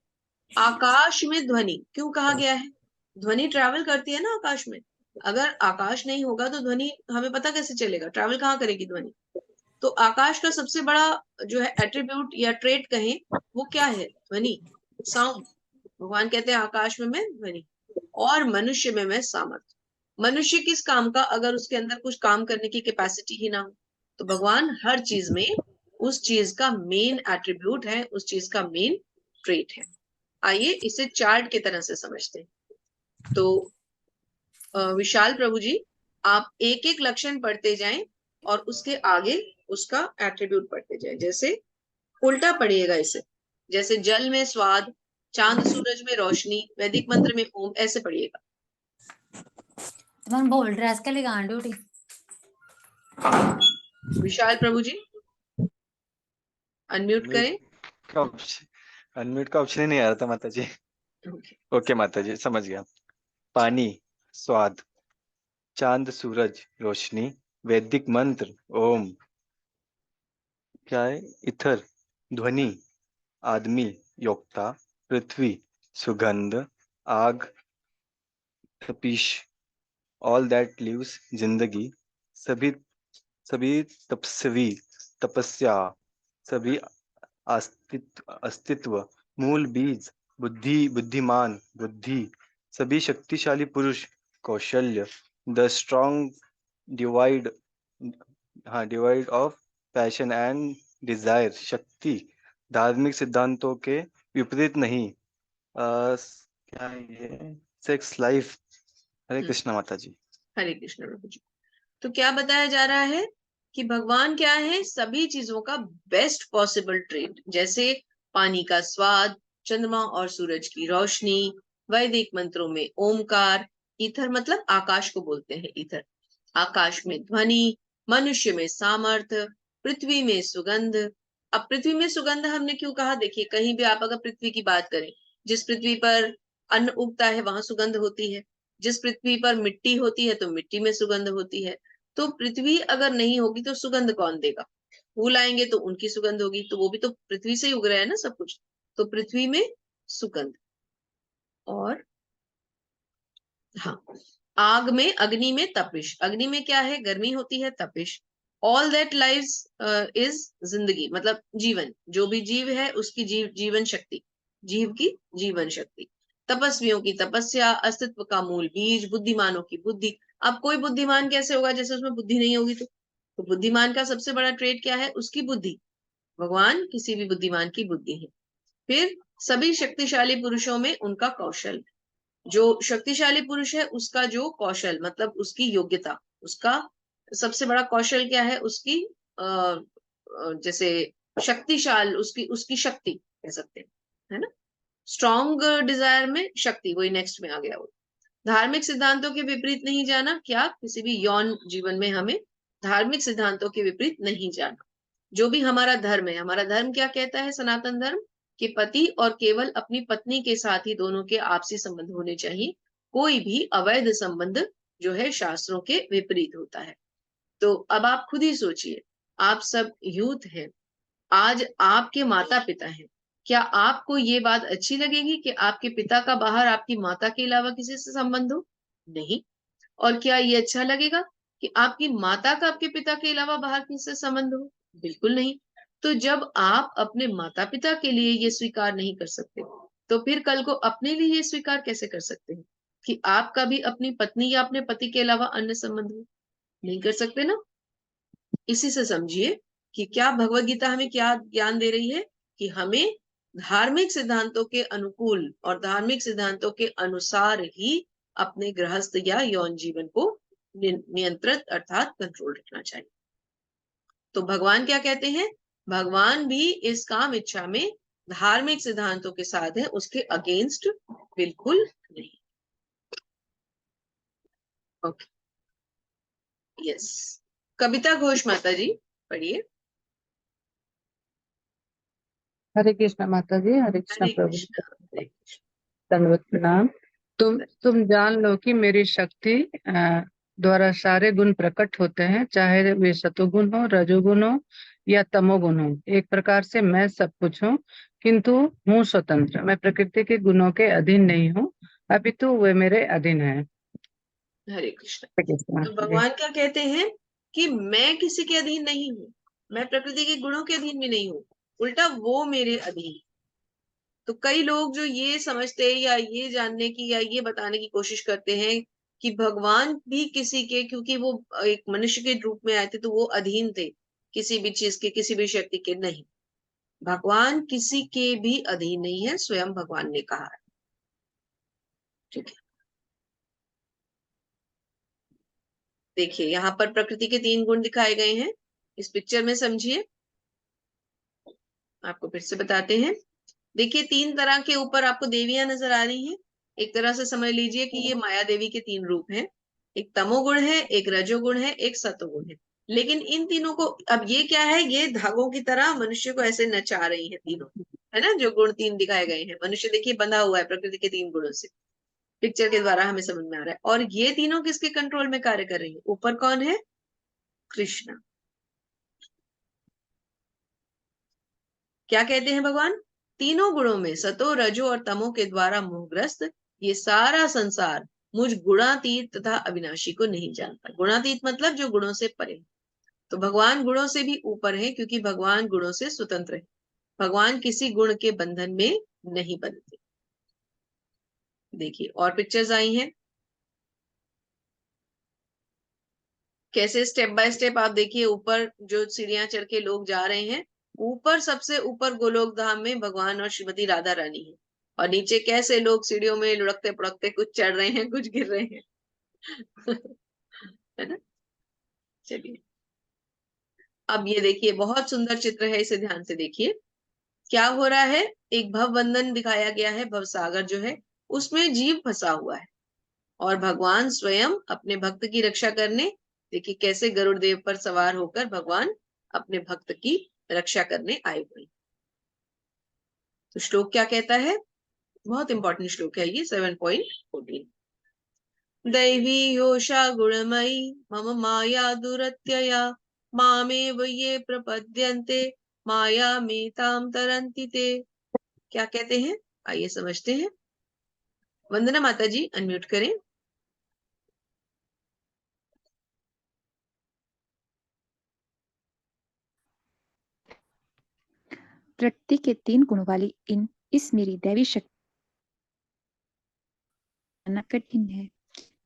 आकाश में ध्वनि क्यों कहा गया है? ध्वनि ट्रैवल करती है ना आकाश में। अगर आकाश नहीं होगा तो ध्वनि हमें पता कैसे चलेगा? ट्रैवल कहाँ करेगी ध्वनि? तो आकाश का सबसे बड़ा जो है एट्रीब्यूट या ट्रेट कहें, वो क्या है? ध्वनि, साउंड। भगवान कहते हैं आकाश में मैं ध्वनि, और मनुष्य में मैं सामर्थ्य। मनुष्य किस काम का, अगर उसके अंदर कुछ काम करने की कैपेसिटी ही ना हो, तो भगवान हर चीज में उस चीज का मेन एट्रीब्यूट है, उस चीज का मेन ट्रेट है। आइए इसे चार्ट की तरह से समझते हैं। तो विशाल प्रभु जी, आप एक एक लक्षण पढ़ते जाएं और उसके आगे उसका एट्रीब्यूट पढ़ते जाएं। जैसे उल्टा पढ़िएगा इसे, जैसे जल में स्वाद, चांद सूरज में रोशनी, वैदिक मंत्र में ओम, ऐसे पढ़िएगा।
तुम बोल रहे इसके लिए गांड उठी।
विशाल प्रभु जी अनम्यूट करें।
अनम्यूट का ऑप्शन ही नहीं आ रहा था माता जी। ओके माता जी, समझ गया। पानी स्वाद, चांद सूरज रोशनी, वैदिक मंत्र ओम, क्या है? इथर ध्वनि, आदमी योक्ता, पृथ्वी सुगंध, आग तपिश, ऑल दैट लिव्स जिंदगी, सभी सभी तपस्वी तपस्या, सभी अस्तित्व, मूल बीज, बुद्धि बुद्धिमान बुद्धि, सभी शक्तिशाली पुरुष कौशल्य, द स्ट्रॉन्ग डिवाइड, हाँ divide of passion and desire शक्ति, धार्मिक सिद्धांतों के विपरीत नहीं, क्या है ये? Sex life. हरे कृष्णा माता जी।
हरे कृष्ण प्रभु जी। तो क्या बताया जा रहा है कि भगवान क्या है? सभी चीजों का बेस्ट पॉसिबल ट्रेट। जैसे पानी का स्वाद, चंद्रमा और सूरज की रोशनी, वैदिक मंत्रों में ओमकार, ईथर मतलब आकाश को बोलते हैं ईथर, आकाश में ध्वनि, मनुष्य में सामर्थ्य, पृथ्वी में सुगंध। अब पृथ्वी में सुगंध हमने क्यों कहा? देखिए, कहीं भी आप अगर पृथ्वी की बात करें, जिस पृथ्वी पर अन्न उगता है वहां सुगंध होती है, जिस पृथ्वी पर मिट्टी होती है तो मिट्टी में सुगंध होती है। तो पृथ्वी अगर नहीं होगी तो सुगंध कौन देगा? फूल आएंगे तो उनकी सुगंध होगी, तो वो भी तो पृथ्वी से ही उग रहा है ना सब कुछ। तो पृथ्वी में सुगंध। और हाँ, आग में, अग्नि में तपिश। अग्नि में क्या है? गर्मी होती है, तपिश। ऑल दैट लाइव्स इज जिंदगी, मतलब जीवन। जो भी जीव है उसकी जीवन शक्ति, जीव की जीवन शक्ति। तपस्वियों की तपस्या, अस्तित्व का मूल बीज, बुद्धिमानों की बुद्धि। अब कोई बुद्धिमान कैसे होगा जैसे उसमें बुद्धि नहीं होगी? तो बुद्धिमान का सबसे बड़ा ट्रेट क्या है? उसकी बुद्धि। भगवान किसी भी बुद्धिमान की बुद्धि है। फिर सभी शक्तिशाली पुरुषों में उनका कौशल। जो शक्तिशाली पुरुष है उसका जो कौशल मतलब उसकी योग्यता, उसका सबसे बड़ा कौशल क्या है? उसकी जैसे शक्तिशाल, उसकी उसकी शक्ति कह सकते हैं, है ना? स्ट्रॉन्ग डिजायर में शक्ति, वही नेक्स्ट में आ गया वो। धार्मिक सिद्धांतों के विपरीत नहीं जाना। क्या? किसी भी यौन जीवन में हमें धार्मिक सिद्धांतों के विपरीत नहीं जाना। जो भी हमारा धर्म है, हमारा धर्म क्या कहता है? सनातन धर्म कि पति और केवल अपनी पत्नी के साथ ही दोनों के आपसी संबंध होने चाहिए। कोई भी अवैध संबंध जो है शास्त्रों के विपरीत होता है। तो अब आप खुद ही सोचिए, आप सब यूथ हैं, आज आपके माता पिता हैं, क्या आपको ये बात अच्छी लगेगी कि आपके पिता का बाहर आपकी माता के अलावा किसी से संबंध हो? नहीं। और क्या ये अच्छा लगेगा कि आपकी माता का आपके पिता के अलावा बाहर किसी से संबंध हो? बिल्कुल नहीं। तो जब आप अपने माता पिता के लिए ये स्वीकार नहीं कर सकते, तो फिर कल को अपने लिए ये स्वीकार कैसे कर सकते हैं कि आपका भी अपनी पत्नी या अपने पति के अलावा अन्य संबंध हो? नहीं कर सकते ना। इसी से समझिए कि क्या भगवत गीता हमें क्या ज्ञान दे रही है कि हमें धार्मिक सिद्धांतों के अनुकूल और धार्मिक सिद्धांतों के अनुसार ही अपने गृहस्थ या यौन जीवन को नियंत्रित अर्थात कंट्रोल रखना चाहिए। तो भगवान क्या कहते हैं? भगवान भी इस काम इच्छा में धार्मिक सिद्धांतों के साथ है, उसके अगेंस्ट बिल्कुल नहीं। Okay, yes. कविता घोष माता जी पढ़िए।
हरे कृष्णा माता जी, हरे कृष्णा
हरे
प्रभु,
कृष्णा, हरे कृष्णा।
दंडवत प्रणाम। तुम जान लो कि मेरी शक्ति द्वारा सारे गुण प्रकट होते हैं, चाहे वे सतोगुण हो, रजोगुण हो या तमोगुण हो। एक प्रकार से मैं सब कुछ हूँ, किंतु हूँ स्वतंत्र। मैं प्रकृति के गुणों के अधीन नहीं हूँ, अपितु वे मेरे अधीन है।
हरे कृष्णा।
हरे कृष्णा
तो
जी।
भगवान क्या कहते हैं कि मैं किसी के अधीन नहीं हूँ, मैं प्रकृति के गुणों के अधीन भी नहीं हूँ, उल्टा वो मेरे अधीन। तो कई लोग जो ये समझते हैं या ये जानने की या ये बताने की कोशिश करते हैं कि भगवान भी किसी के, क्योंकि वो एक मनुष्य के रूप में आए थे तो वो अधीन थे किसी भी चीज के, किसी भी शक्ति के। नहीं, भगवान किसी के भी अधीन नहीं है, स्वयं भगवान ने कहा है। ठीक है, देखिए यहाँ पर प्रकृति के 3 गुण दिखाए गए हैं इस पिक्चर में, समझिए। आपको फिर से बताते हैं। देखिए 3 तरह के ऊपर आपको देवियां नजर आ रही हैं। एक तरह से समझ लीजिए कि ये माया देवी के 3 रूप हैं। एक तमोगुण है, एक रजोगुण है, एक सतोगुण है। लेकिन इन तीनों को, अब ये क्या है, ये धागों की तरह मनुष्य को ऐसे नचा रही है तीनों, है ना। जो गुण 3 दिखाए गए हैं, मनुष्य देखिए बंधा हुआ है प्रकृति के 3 गुणों से। पिक्चर के द्वारा हमें समझ में आ रहा है। और ये तीनों किसके कंट्रोल में कार्य कर रही है? ऊपर कौन है? कृष्ण। क्या कहते हैं भगवान? तीनों गुणों में, सतो रजो और तमो के द्वारा मोहग्रस्त ये सारा संसार मुझ गुणातीत तथा अविनाशी को नहीं जानता। गुणातीत मतलब जो गुणों से परे। तो भगवान गुणों से भी ऊपर है, क्योंकि भगवान गुणों से स्वतंत्र है। भगवान किसी गुण के बंधन में नहीं बंधते। देखिए और पिक्चर्स आई हैं, कैसे स्टेप बाय स्टेप आप देखिए। ऊपर जो सीढ़ियां चढ़ के लोग जा रहे हैं, ऊपर सबसे ऊपर गोलोक धाम में भगवान और श्रीमती राधा रानी है, और नीचे कैसे लोग सीढ़ियों में लुढ़कते पुढ़कते कुछ चढ़ रहे हैं, कुछ गिर रहे हैं। है ना। चलिए अब ये देखिए, बहुत सुंदर चित्र है, इसे ध्यान से देखिए। क्या हो रहा है? एक भव बंधन दिखाया गया है, भव सागर जो है उसमें जीव फंसा हुआ है, और भगवान स्वयं अपने भक्त की रक्षा करने, देखिए कैसे गरुड़ देव पर सवार होकर भगवान अपने भक्त की रक्षा करने आए हुए। तो श्लोक क्या कहता है? बहुत इंपॉर्टेंट श्लोक है ये, 7.14। दैवी योषा गुणमयी मम माया दुरत्यया मामेव ये प्रपद्यन्ते माया मेताम तरन्ति ते। क्या कहते हैं, आइए समझते हैं। वंदना माता जी अनम्यूट करें।
प्रकृति के 3 गुणों वाली इस मेरी दैवी शक्ति पाना कठिन है,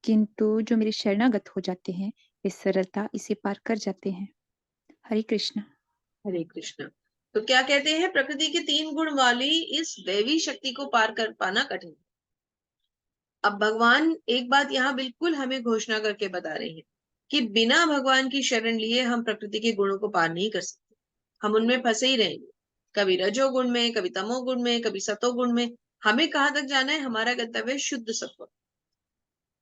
किंतु जो मेरे शरणागत हो जाते हैं वे सरलता इसे पार कर जाते हैं। हरे कृष्णा।
हरे कृष्णा। तो क्या कहते हैं? प्रकृति के 3 गुण वाली इस दैवी शक्ति को पार कर पाना कठिन। अब भगवान एक बात यहाँ बिल्कुल हमें घोषणा करके बता रहे हैं कि बिना भगवान की शरण लिए हम प्रकृति के गुणों को पार नहीं कर सकते। हम उनमें फंसे ही रहेंगे, कभी रजोगुण में, कभी तमोगुण में, कभी सतोगुण में। हमें कहाँ तक जाना है? हमारा गंतव्य शुद्ध सत्व।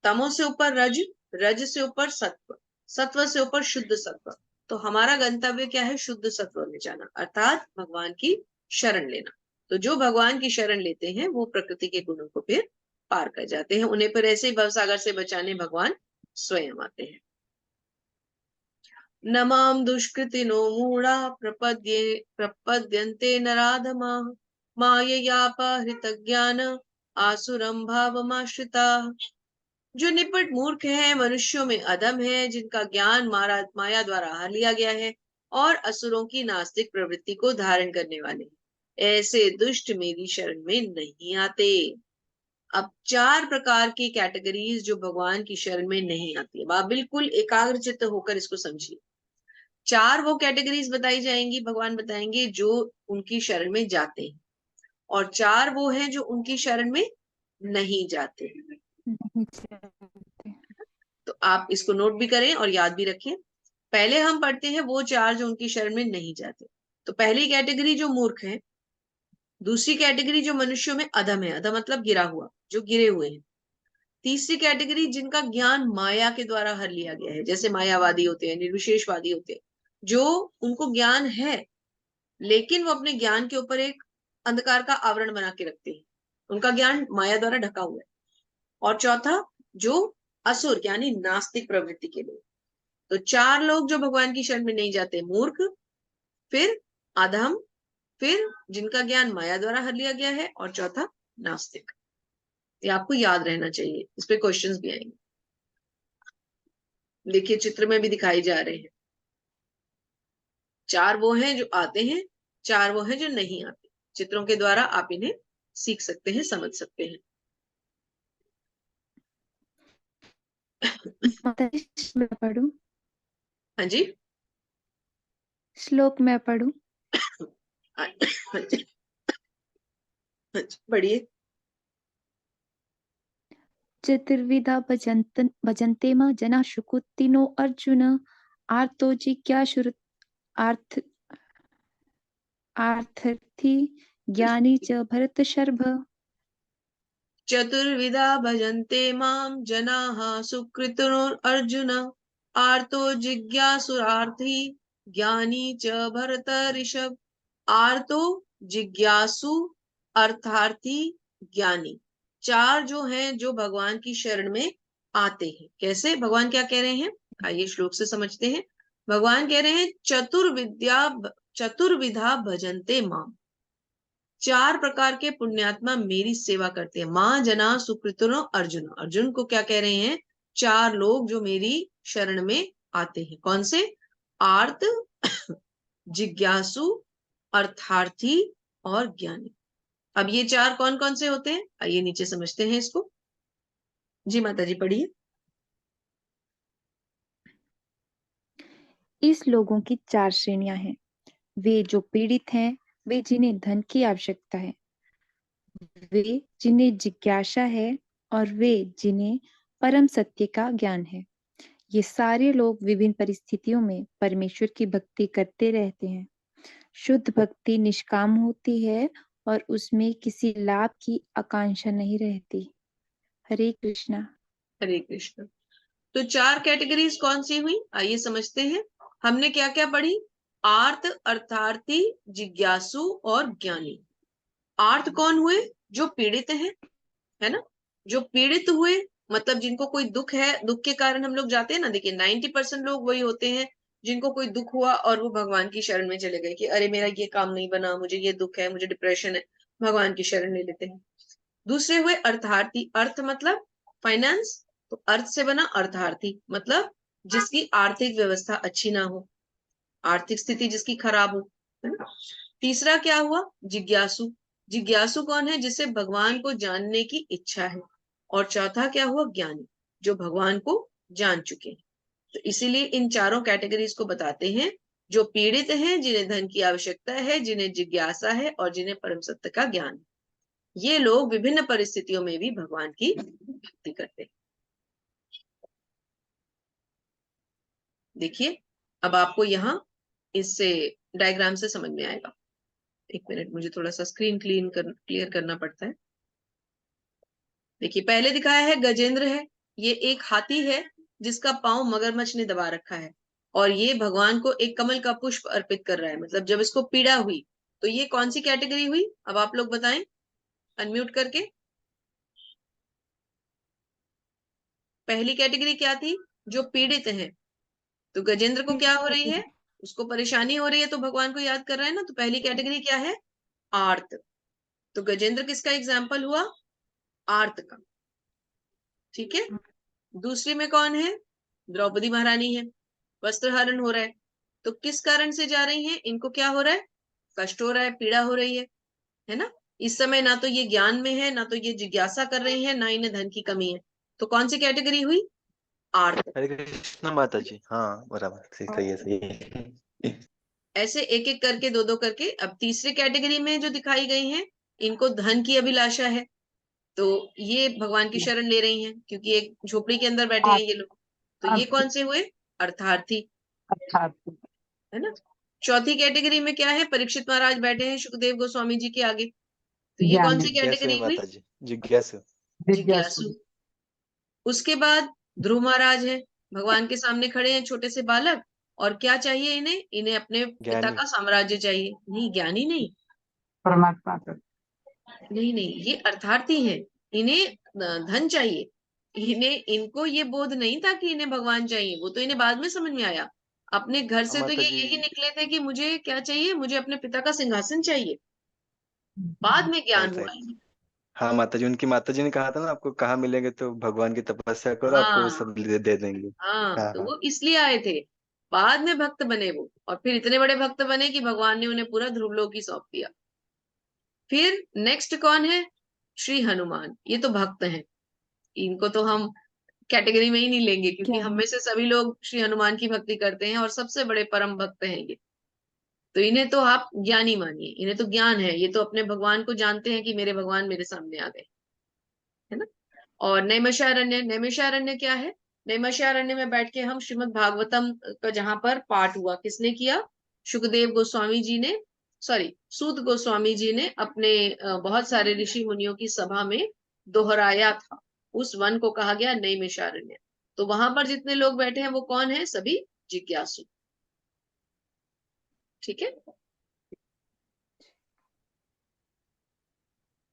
तमो से ऊपर रज, रज से ऊपर सत्व, सत्व से ऊपर शुद्ध सत्व। तो हमारा गंतव्य क्या है? शुद्ध सत्व में जाना, अर्थात भगवान की शरण लेना। तो जो भगवान की शरण लेते हैं वो प्रकृति के गुणों को फिर पार कर जाते हैं। उन्हें फिर ऐसे ही भवसागर से बचाने भगवान स्वयं आते हैं। नमाम दुष्कृतिनो मूढ़ा प्रपद्यन्ते नराधमाः माययापहृतज्ञान आसुरं भावमाश्रिताः। जो निपट मूर्ख हैं, मनुष्यों में अधम है, जिनका ज्ञान माया द्वारा हर लिया गया है, और असुरों की नास्तिक प्रवृत्ति को धारण करने वाले, ऐसे दुष्ट मेरी शरण में नहीं आते। अब 4 प्रकार की कैटेगरीज जो भगवान की शरण में नहीं आती है, आप बिल्कुल एकाग्रचित्त होकर इसको समझिए। 4 वो कैटेगरीज बताई जाएंगी, भगवान बताएंगे जो उनकी शरण में जाते हैं, और 4 वो हैं जो उनकी शरण में नहीं जाते।
नहीं जानते।
तो आप इसको नोट भी करें और याद भी रखें। पहले हम पढ़ते हैं वो 4 जो उनकी शरण में नहीं जाते। तो पहली कैटेगरी जो मूर्ख है, दूसरी कैटेगरी जो मनुष्यों में अधम है, अधम मतलब गिरा हुआ, जो गिरे हुए हैं। तीसरी कैटेगरी जिनका ज्ञान माया के द्वारा हर लिया गया है, जैसे मायावादी होते हैं, निर्विशेषवादी होते हैं, जो उनको ज्ञान है लेकिन वो अपने ज्ञान के ऊपर एक अंधकार का आवरण बना के रखते हैं, उनका ज्ञान माया द्वारा ढका हुआ है। और चौथा जो असुर यानी नास्तिक प्रवृत्ति के लोग। तो 4 लोग जो भगवान की शरण में नहीं जाते, मूर्ख, फिर अधम, फिर जिनका ज्ञान माया द्वारा हर लिया गया है, और चौथा नास्तिक। ये आपको याद रहना चाहिए, इस पे क्वेश्चंस भी आएंगे। देखिए चित्र में भी दिखाई जा रहे हैं। 4 वो हैं जो आते हैं, 4 वो हैं जो नहीं आते। चित्रों के द्वारा आप इन्हें सीख सकते हैं, समझ सकते हैं।
माताजी मैं पढ़ूं?
हाँ जी,
श्लोक मैं पढ़ूं?
हाँ जी, हाँ जी, बढ़िए।
चतुर्विधा भजन्ते मां जना शुकुत्तिनो अर्जुन आर्तो जिज्ञासुर आर्थ आर्थर्थी ज्ञानी च भरतशर्भ।
चतुर्विधा भजन्ते मां जनाः सुकृतिनोऽर्जुन आर्तो जिज्ञासुरार्थी ज्ञानी च भरतऋषभ। आर्तो, जिज्ञासु, अर्थार्थी, ज्ञानी, 4 जो हैं जो भगवान की शरण में आते हैं। कैसे? भगवान क्या कह रहे हैं, आइए श्लोक से समझते हैं। भगवान कह रहे हैं चतुर्विधा भजन्ते मां, 4 प्रकार के पुण्यात्मा मेरी सेवा करते हैं। मां जना सुकृतिनो अर्जुन, अर्जुन को क्या कह रहे हैं, 4 लोग जो मेरी शरण में आते हैं। कौन से? आर्त, जिज्ञासु, अर्थार्थी और ज्ञानी। अब ये 4 कौन कौन से होते हैं, आइए नीचे समझते हैं इसको। जी माता जी पढ़िए।
इस लोगों की 4 श्रेणियां हैं। वे जो पीड़ित हैं, वे जिन्हें धन की आवश्यकता है, वे जिन्हें जिज्ञासा है, और वे जिन्हें परम सत्य का ज्ञान है। ये सारे लोग विभिन्न परिस्थितियों में परमेश्वर की भक्ति करते रहते हैं। शुद्ध भक्ति निष्काम होती है और उसमें किसी लाभ की आकांक्षा नहीं रहती। हरे कृष्णा।
हरे कृष्ण। तो 4 कैटेगरीज कौन सी हुई, आइए समझते हैं। हमने क्या क्या पढ़ी? आर्त, अर्थार्थी, जिज्ञासु और ज्ञानी। आर्त कौन हुए? जो पीड़ित हैं, है ना, जो पीड़ित हुए, मतलब जिनको कोई दुख है, दुख के कारण हम लोग जाते हैं ना। देखिए 90% लोग वही होते हैं जिनको कोई दुख हुआ और वो भगवान की शरण में चले गए कि अरे मेरा ये काम नहीं बना, मुझे ये दुख है, मुझे डिप्रेशन है, भगवान की शरण ले लेते हैं। दूसरे हुए अर्थार्थी, अर्थ मतलब फाइनेंस, तो अर्थ से बना अर्थार्थी, मतलब जिसकी आर्थिक व्यवस्था अच्छी ना हो, आर्थिक स्थिति जिसकी खराब हो, है ना। तीसरा क्या हुआ? जिज्ञासु। जिज्ञासु कौन है? जिसे भगवान को जानने की इच्छा है। और चौथा क्या हुआ? ज्ञानी, जो भगवान को जान चुके हैं। तो इसीलिए इन चारों कैटेगरीज को बताते हैं। जो पीड़ित हैं, जिन्हें धन की आवश्यकता है, जिन्हें जिज्ञासा है, और जिन्हें परम सत्य का ज्ञान है, ये लोग विभिन्न परिस्थितियों में भी भगवान की भक्ति करते हैं। देखिए अब आपको यहाँ इससे डायग्राम से समझ में आएगा। एक मिनट, मुझे थोड़ा सा स्क्रीन क्लियर करना पड़ता है। देखिए पहले दिखाया है गजेंद्र है, ये एक हाथी है जिसका पांव मगरमच्छ ने दबा रखा है, और ये भगवान को एक कमल का पुष्प अर्पित कर रहा है। मतलब जब इसको पीड़ा हुई, तो ये कौन सी कैटेगरी हुई, अब आप लोग बताएं अनम्यूट करके। पहली कैटेगरी क्या थी? जो पीड़ित है। तो गजेंद्र को क्या हो रही है? उसको परेशानी हो रही है, तो भगवान को याद कर रहा है ना। तो पहली कैटेगरी क्या है? आर्त। तो गजेंद्र किसका एग्जाम्पल हुआ? आर्त का। ठीक है। दूसरी में कौन है? द्रौपदी महारानी है। वस्त्रहरण हो रहा है, तो किस कारण से जा रही हैं? इनको क्या हो रहा है? कष्ट हो रहा है, पीड़ा हो रही है ना? इस समय ना तो ये ज्ञान में है, ना तो ये जिज्ञासा कर रही है, ना इन्हें धन की कमी है। तो कौन सी कैटेगरी हुई? आर्त।
हरे कृष्ण माता जी। हाँ बराबर, सही है सही है।
ऐसे एक एक करके, दो दो करके, अब तीसरी कैटेगरी में जो दिखाई गई हैं, इनको धन की अभिलाषा है, तो ये भगवान की शरण ले रही हैं, क्योंकि एक झोपड़ी के अंदर बैठे हैं ये लोग। तो ये कौन से हुए? अर्थार्थी,
अर्थात
है ना? चौथी कैटेगरी में क्या है? परीक्षित महाराज बैठे हैं सुखदेव गोस्वामी जी के आगे, तो ये कौन
ज्ञानी,
सी
जिज्ञासु है
कैटेगरी हुई?
माता जी, जिज्ञासु।
जिज्ञासु,
जिज्ञासु। उसके बाद ध्रुव महाराज है, भगवान के सामने खड़े हैं, छोटे से बालक, और क्या चाहिए इन्हें? इन्हें अपने पिता
ज्ञानी।
का साम्राज्य चाहिए। नहीं, ज्ञानी नहीं,
परमात्मा का।
नहीं नहीं, ये अर्थार्थी हैं। इन्हें धन चाहिए। इनको ये बोध नहीं था कि इन्हें भगवान चाहिए, वो तो इन्हें बाद में समझ में आया। अपने घर
हाँ
से तो
माता
ये
जी।
यही निकले थे कि मुझे क्या चाहिए? मुझे अपने पिता का सिंहासन चाहिए। बाद में ज्ञान
राइट
हुआ
राइट।
इन्हें।
हाँ माता जी, उनकी माता जी ने कहा था ना, आपको कहाँ मिलेंगे, तो भगवान की तपस्या करो, आपको वो
हाँ
सब दे देंगे।
हाँ,
हाँ
तो
हाँ।
वो इसलिए आए थे। बाद में भक्त बने वो, और फिर इतने बड़े भक्त बने कि भगवान ने उन्हें पूरा ध्रुवलोक ही सौंप दिया। फिर नेक्स्ट कौन है? श्री हनुमान। ये तो भक्त हैं, इनको तो हम कैटेगरी में ही नहीं लेंगे, क्योंकि हम
ज्ञानी।
में से सभी लोग श्री हनुमान की भक्ति करते हैं, और सबसे बड़े परम भक्त हैं ये। तो इन्हें तो आप ज्ञानी मानिए, इन्हें तो ज्ञान है, ये तो अपने भगवान को जानते हैं कि मेरे भगवान मेरे सामने आ गए, है ना? और नैमिषारण्य, नैमिषारण्य क्या है? नैमिषारण्य में बैठ के हम श्रीमद् भागवतम का जहां पर पाठ हुआ, किसने किया? सुखदेव गोस्वामी जी ने, सॉरी, सूत गोस्वामी जी ने अपने बहुत सारे ऋषि मुनियों की सभा में दोहराया था। उस वन को कहा गया नैमिषारण्य। तो वहां पर जितने लोग बैठे हैं वो कौन है? सभी जिज्ञासु। ठीक है,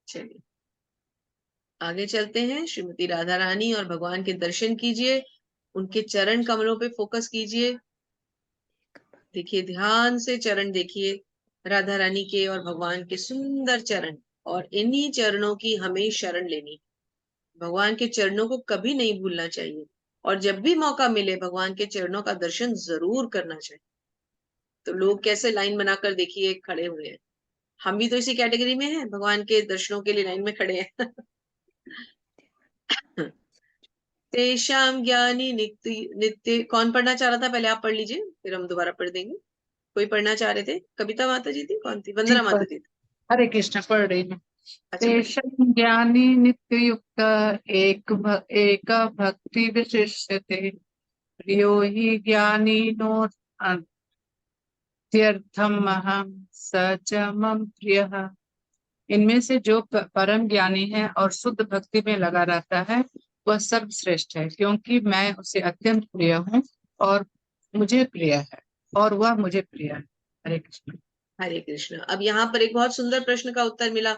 चलिए आगे चलते हैं। श्रीमती राधा रानी और भगवान के दर्शन कीजिए, उनके चरण कमलों पे फोकस कीजिए। देखिए, ध्यान से चरण देखिए, राधा रानी के और भगवान के सुंदर चरण, और इन्हीं चरणों की हमें शरण लेनी। भगवान के चरणों को कभी नहीं भूलना चाहिए, और जब भी मौका मिले भगवान के चरणों का दर्शन जरूर करना चाहिए। तो लोग कैसे लाइन बनाकर देखिए खड़े हुए हैं, हम भी तो इसी कैटेगरी में हैं, भगवान के दर्शनों के लिए लाइन में खड़े हैं। तेषाम ज्ञानी नित्य नित्य, कौन पढ़ना चाह रहा था? पहले आप पढ़ लीजिए, फिर हम दोबारा पढ़ देंगे। कोई पढ़ना चाह रहे थे? कविता माता जी थी? कौन थी?
जी
वंदना माता जी थी।
हरे कृष्ण पढ़ रही हूँ।
अच्छा, पढ़िए।
तेषां ज्ञानी नित्य युक्त एक भक्ति विशिष्यते प्रियो हि ज्ञानिनो अत्यर्थम अहम स च मम प्रियः। इनमें से जो परम ज्ञानी है और शुद्ध भक्ति में लगा रहता है, वह सर्वश्रेष्ठ है, क्योंकि मैं उसे अत्यंत प्रिय हूँ और मुझे प्रिय है, और वह मुझे प्रिय है। हरे कृष्ण।
हरे कृष्ण। अब यहाँ पर एक बहुत सुंदर प्रश्न का उत्तर मिला,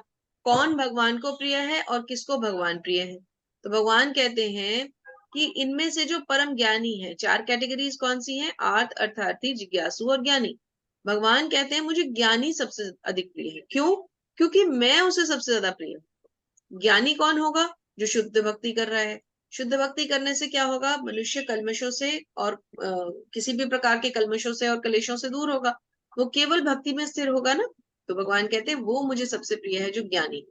कौन भगवान को प्रिय है और किसको भगवान प्रिय है? तो भगवान कहते हैं कि इनमें से जो परम ज्ञानी है, चार कैटेगरीज कौन सी हैं? आर्त, अर्थार्थी, जिज्ञासु और ज्ञानी। भगवान कहते हैं मुझे ज्ञानी सबसे अधिक प्रिय है। क्यों? क्योंकि मैं उसे सबसे ज्यादा प्रिय हूँ। ज्ञानी कौन होगा? जो शुद्ध भक्ति कर रहा है। शुद्ध भक्ति करने से क्या होगा? मनुष्य कल्मशों से और किसी भी प्रकार के कल्मशों से और कलेशों से दूर होगा, वो केवल भक्ति में स्थिर होगा ना। तो भगवान कहते हैं वो मुझे सबसे प्रिय है जो ज्ञानी।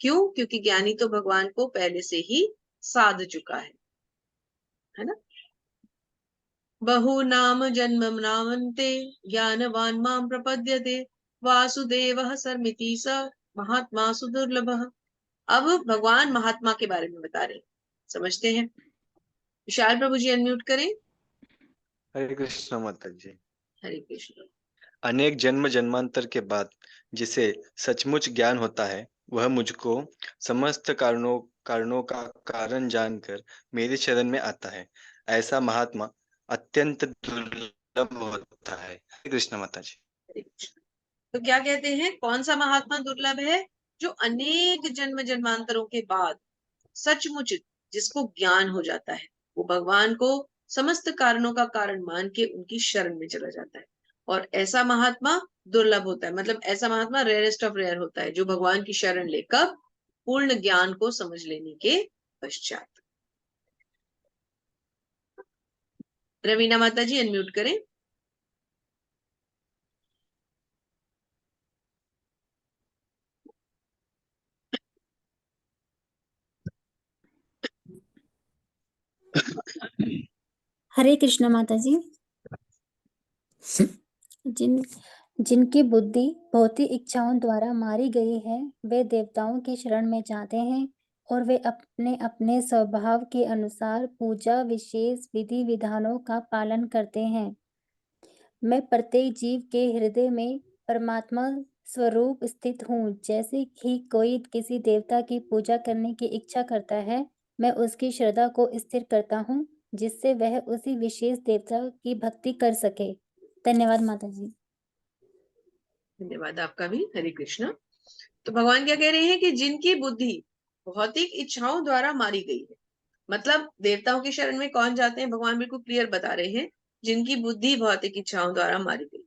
क्यों? क्योंकि ज्ञानी तो भगवान को पहले से ही साध चुका है ना? बहुनाम जन्म नामन्ते ज्ञानवान मां प्रपद्यते वासुदेवः सर्वमिति स महात्मा सुदुर्लभः। अब भगवान महात्मा के बारे में बता रहे हैं, समझते हैं। विशाल प्रभु जी अनम्यूट करें।
हरे कृष्ण माता जी।
हरे कृष्ण।
अनेक जन्म जन्मांतर के बाद जिसे सचमुच ज्ञान होता है, वह मुझको समस्त कारणों का कारण जानकर मेरी शरण में आता है। ऐसा महात्मा अत्यंत दुर्लभ होता है। हरे कृष्ण माता जी।
हरे कृष्ण। तो क्या कहते हैं, कौन सा महात्मा दुर्लभ है? जो अनेक जन्म जन्मांतरों के बाद सचमुच जिसको ज्ञान हो जाता है, वो भगवान को समस्त कारणों का कारण मान के उनकी शरण में चला जाता है। और ऐसा महात्मा दुर्लभ होता है, मतलब ऐसा महात्मा रेयरेस्ट ऑफ रेयर होता है जो भगवान की शरण ले, कब? पूर्ण ज्ञान को समझ लेने के पश्चात। रवीना माता जी अनम्यूट करें।
हरे कृष्ण माता जी। जिनकी बुद्धि भौतिक इच्छाओं द्वारा मारी गई है, वे देवताओं की शरण में जाते हैं और वे अपने अपने स्वभाव के अनुसार पूजा विशेष विधि विधानों का पालन करते हैं। मैं प्रत्येक जीव के हृदय में परमात्मा स्वरूप स्थित हूँ। जैसे कि कोई किसी देवता की पूजा करने की इच्छा करता है, मैं उसकी श्रद्धा को स्थिर करता हूँ जिससे वह उसी विशेष देवता की भक्ति कर सके। धन्यवाद माता जी।
धन्यवाद आपका भी। हरे कृष्णा। तो भगवान क्या कह रहे हैं कि जिनकी बुद्धि भौतिक इच्छाओं द्वारा मारी गई है, मतलब देवताओं की शरण में कौन जाते हैं, भगवान बिल्कुल क्लियर बता रहे हैं, जिनकी बुद्धि भौतिक इच्छाओं द्वारा मारी गई।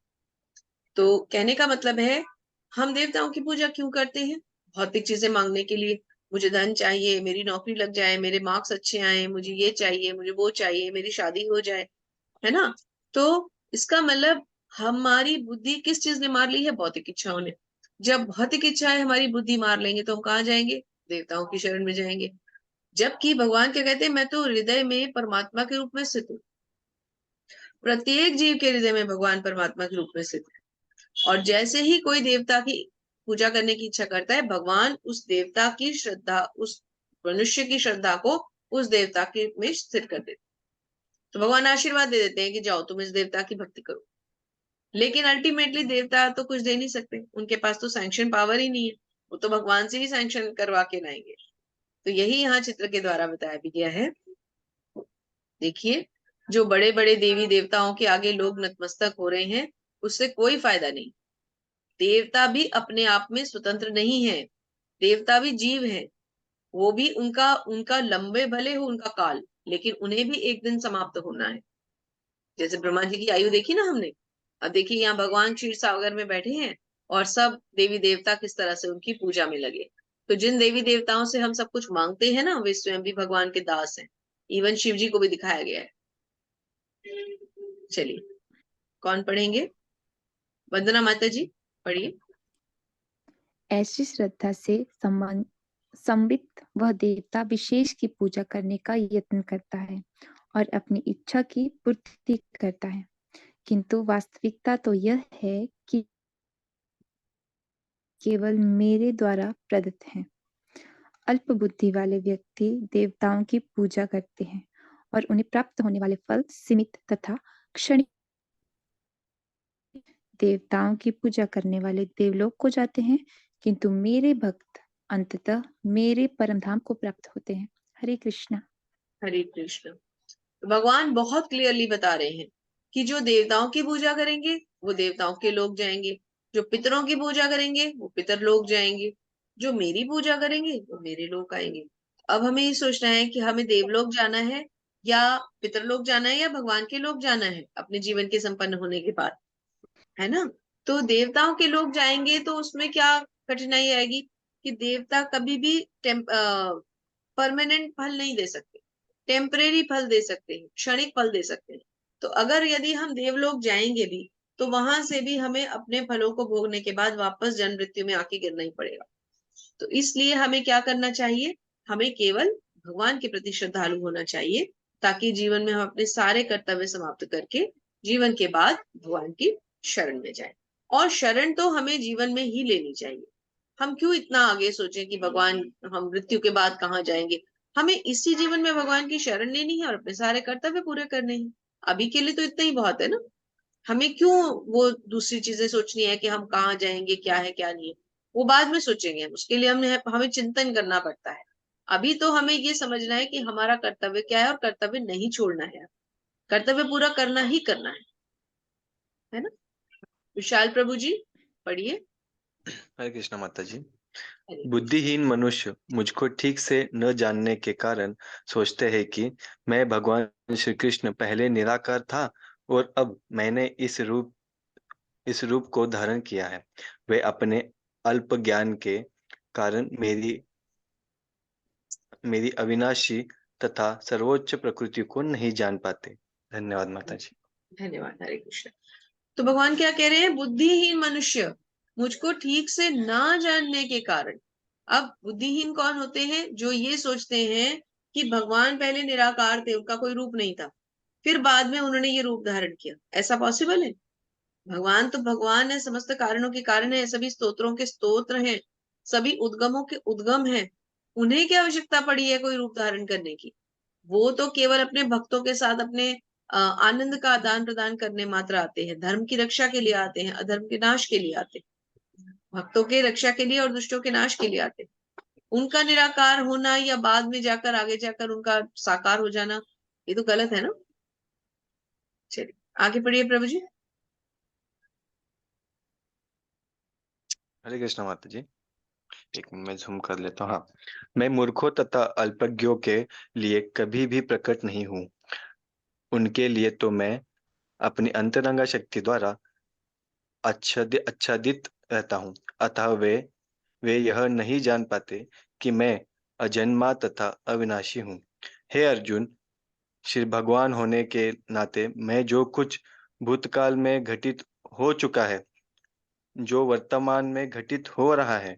तो कहने का मतलब है, हम देवताओं की पूजा क्यों करते हैं? भौतिक चीजें मांगने के लिए। मुझे धन चाहिए, मेरी नौकरी लग जाए, मेरे मार्क्स अच्छे आए, मुझे ये चाहिए, मुझे वो चाहिए, मेरी शादी हो जाए, है ना? तो इसका मतलब हमारी बुद्धि किस चीज ने मार ली है? भौतिक इच्छाओं ने। जब भौतिक इच्छाएं हमारी बुद्धि मार लेंगे तो हम कहाँ जाएंगे? देवताओं की शरण में जाएंगे। जबकि भगवान क्या कहते हैं, मैं तो हृदय में परमात्मा के रूप में स्थित हूँ। प्रत्येक जीव के हृदय में भगवान परमात्मा के रूप में स्थित है। और जैसे ही कोई देवता की पूजा करने की इच्छा करता है, भगवान उस देवता की श्रद्धा, उस मनुष्य की श्रद्धा को उस देवता के में स्थिर कर देते। तो भगवान आशीर्वाद दे देते हैं कि जाओ तुम इस देवता की भक्ति करो। लेकिन अल्टीमेटली देवता तो कुछ दे नहीं सकते, उनके पास तो सैंक्शन पावर ही नहीं है, वो तो भगवान से ही सैंक्शन करवा के लाएंगे। तो यही यहाँ चित्र के द्वारा बताया भी गया है। देखिए, जो बड़े बड़े देवी देवताओं के आगे लोग नतमस्तक हो रहे हैं, उससे कोई फायदा नहीं। देवता भी अपने आप में स्वतंत्र नहीं है, देवता भी जीव है। वो भी उनका उनका लंबे भले हो उनका काल, लेकिन उन्हें भी एक दिन समाप्त होना है। जैसे ब्रह्मा जी की आयु देखी ना हमने, अब देखिए यहाँ भगवान क्षीर सागर में बैठे हैं और सब देवी देवता किस तरह से उनकी पूजा में लगे। तो जिन देवी देवताओं से हम सब कुछ मांगते हैं ना, वे स्वयं भी भगवान के दास हैं। इवन शिव जी को भी दिखाया गया है। चलिए, कौन पढ़ेंगे? वंदना माता जी पढ़िए।
ऐसी श्रद्धा से संबित वह देवता विशेष की पूजा करने का यत्न करता है और अपनी इच्छा की पूर्ति करता है, किंतु वास्तविकता तो यह है कि केवल मेरे द्वारा प्रदत्त है। अल्प बुद्धि वाले व्यक्ति देवताओं की पूजा करते हैं और उन्हें प्राप्त होने वाले फल सीमित तथा क्षणिक। देवताओं की पूजा करने वाले देवलोक को जाते हैं, किंतु मेरे भक्त अंततः मेरे परम धाम को प्राप्त होते हैं। हरे कृष्णा।
हरे कृष्ण। भगवान बहुत क्लियरली बता रहे हैं कि जो देवताओं की पूजा करेंगे वो देवताओं के लोग जाएंगे, जो पितरों की पूजा करेंगे वो पितर लोग जाएंगे, जो मेरी पूजा करेंगे वो मेरे लोग आएंगे। अब हमें ये सोचना है कि हमें देवलोक जाना है या पितरलोक जाना है या भगवान के लोग जाना है अपने जीवन के संपन्न होने के बाद, है ना? तो देवताओं के लोग जाएंगे तो उसमें क्या कठिनाई आएगी कि देवता कभी भी परमानेंट फल नहीं दे सकते, टेम्परेरी फल दे सकते हैं, क्षणिक फल दे सकते हैं। तो अगर यदि हम देवलोक जाएंगे भी तो वहां से भी हमें अपने फलों को भोगने के बाद वापस जन्म मृत्यु में आके गिरना ही पड़ेगा। तो इसलिए हमें क्या करना चाहिए? हमें केवल भगवान के प्रति श्रद्धालु होना चाहिए, ताकि जीवन में हम अपने सारे कर्तव्य समाप्त करके जीवन के बाद भगवान की शरण में जाए। और शरण तो हमें जीवन में ही लेनी चाहिए। हम क्यों इतना आगे सोचें कि भगवान हम मृत्यु के बाद कहाँ जाएंगे? हमें इसी जीवन में भगवान की शरण लेनी है और अपने सारे कर्तव्य पूरे करने हैं। अभी के लिए तो इतना ही बहुत है ना। हमें क्यों वो दूसरी चीजें सोचनी है कि हम कहाँ जाएंगे, क्या है क्या नहीं है, वो बाद में सोचेंगे। उसके लिए हमें चिंतन करना पड़ता है। अभी तो हमें ये समझना है कि हमारा कर्तव्य क्या है और कर्तव्य नहीं छोड़ना है, कर्तव्य पूरा करना ही करना है ना? विशाल प्रभु जी पढ़िए।
हरे कृष्ण माता जी।
हरे
बुद्धिहीन मनुष्य मुझको ठीक से न जानने के कारण सोचते हैं कि मैं भगवान श्री कृष्ण पहले निराकार था और अब मैंने इस रूप इस रूप को धारण किया है। वे अपने अल्प ज्ञान के कारण मेरी अविनाशी तथा सर्वोच्च प्रकृति को नहीं जान पाते। धन्यवाद माता जी।
धन्यवाद। हरे कृष्ण। तो भगवान क्या कह रहे हैं? बुद्धिहीन मनुष्य मुझको ठीक से ना जानने के कारण। अब बुद्धिहीन कौन होते हैं? जो ये सोचते हैं कि भगवान पहले निराकार थे, उनका कोई रूप नहीं था, फिर बाद में उन्होंने ये रूप धारण किया। ऐसा पॉसिबल है? भगवान तो भगवान है, समस्त कारणों के कारण है, सभी स्तोत्रों के स्तोत्र हैं, सभी उद्गमों के उद्गम हैं। उन्हें क्या आवश्यकता पड़ी है कोई रूप धारण करने की? वो तो केवल अपने भक्तों के साथ अपने आनंद का आदान प्रदान करने मात्र आते हैं, धर्म की रक्षा के लिए आते हैं, अधर्म के नाश के लिए आते हैं, भक्तों के रक्षा के लिए और दुष्टों के नाश के लिए आते हैं। उनका निराकार होना या बाद में जाकर आगे जाकर उनका साकार हो जाना, ये तो गलत है ना। चलिए आगे पढ़िए प्रभु जी।
हरे कृष्ण माता जी। एक मिनट में झूम कर लेता हूँ। हाँ, मैं मूर्खों तथा अल्पज्ञों के लिए कभी भी प्रकट नहीं हूँ। उनके लिए तो मैं अपनी अंतरंगा शक्ति द्वारा आच्छादित रहता हूँ। अतः वे यह नहीं जान पाते कि मैं अजन्मा तथा अविनाशी हूँ। हे अर्जुन, श्री भगवान होने के नाते मैं जो कुछ भूतकाल में घटित हो चुका है, जो वर्तमान में घटित हो रहा है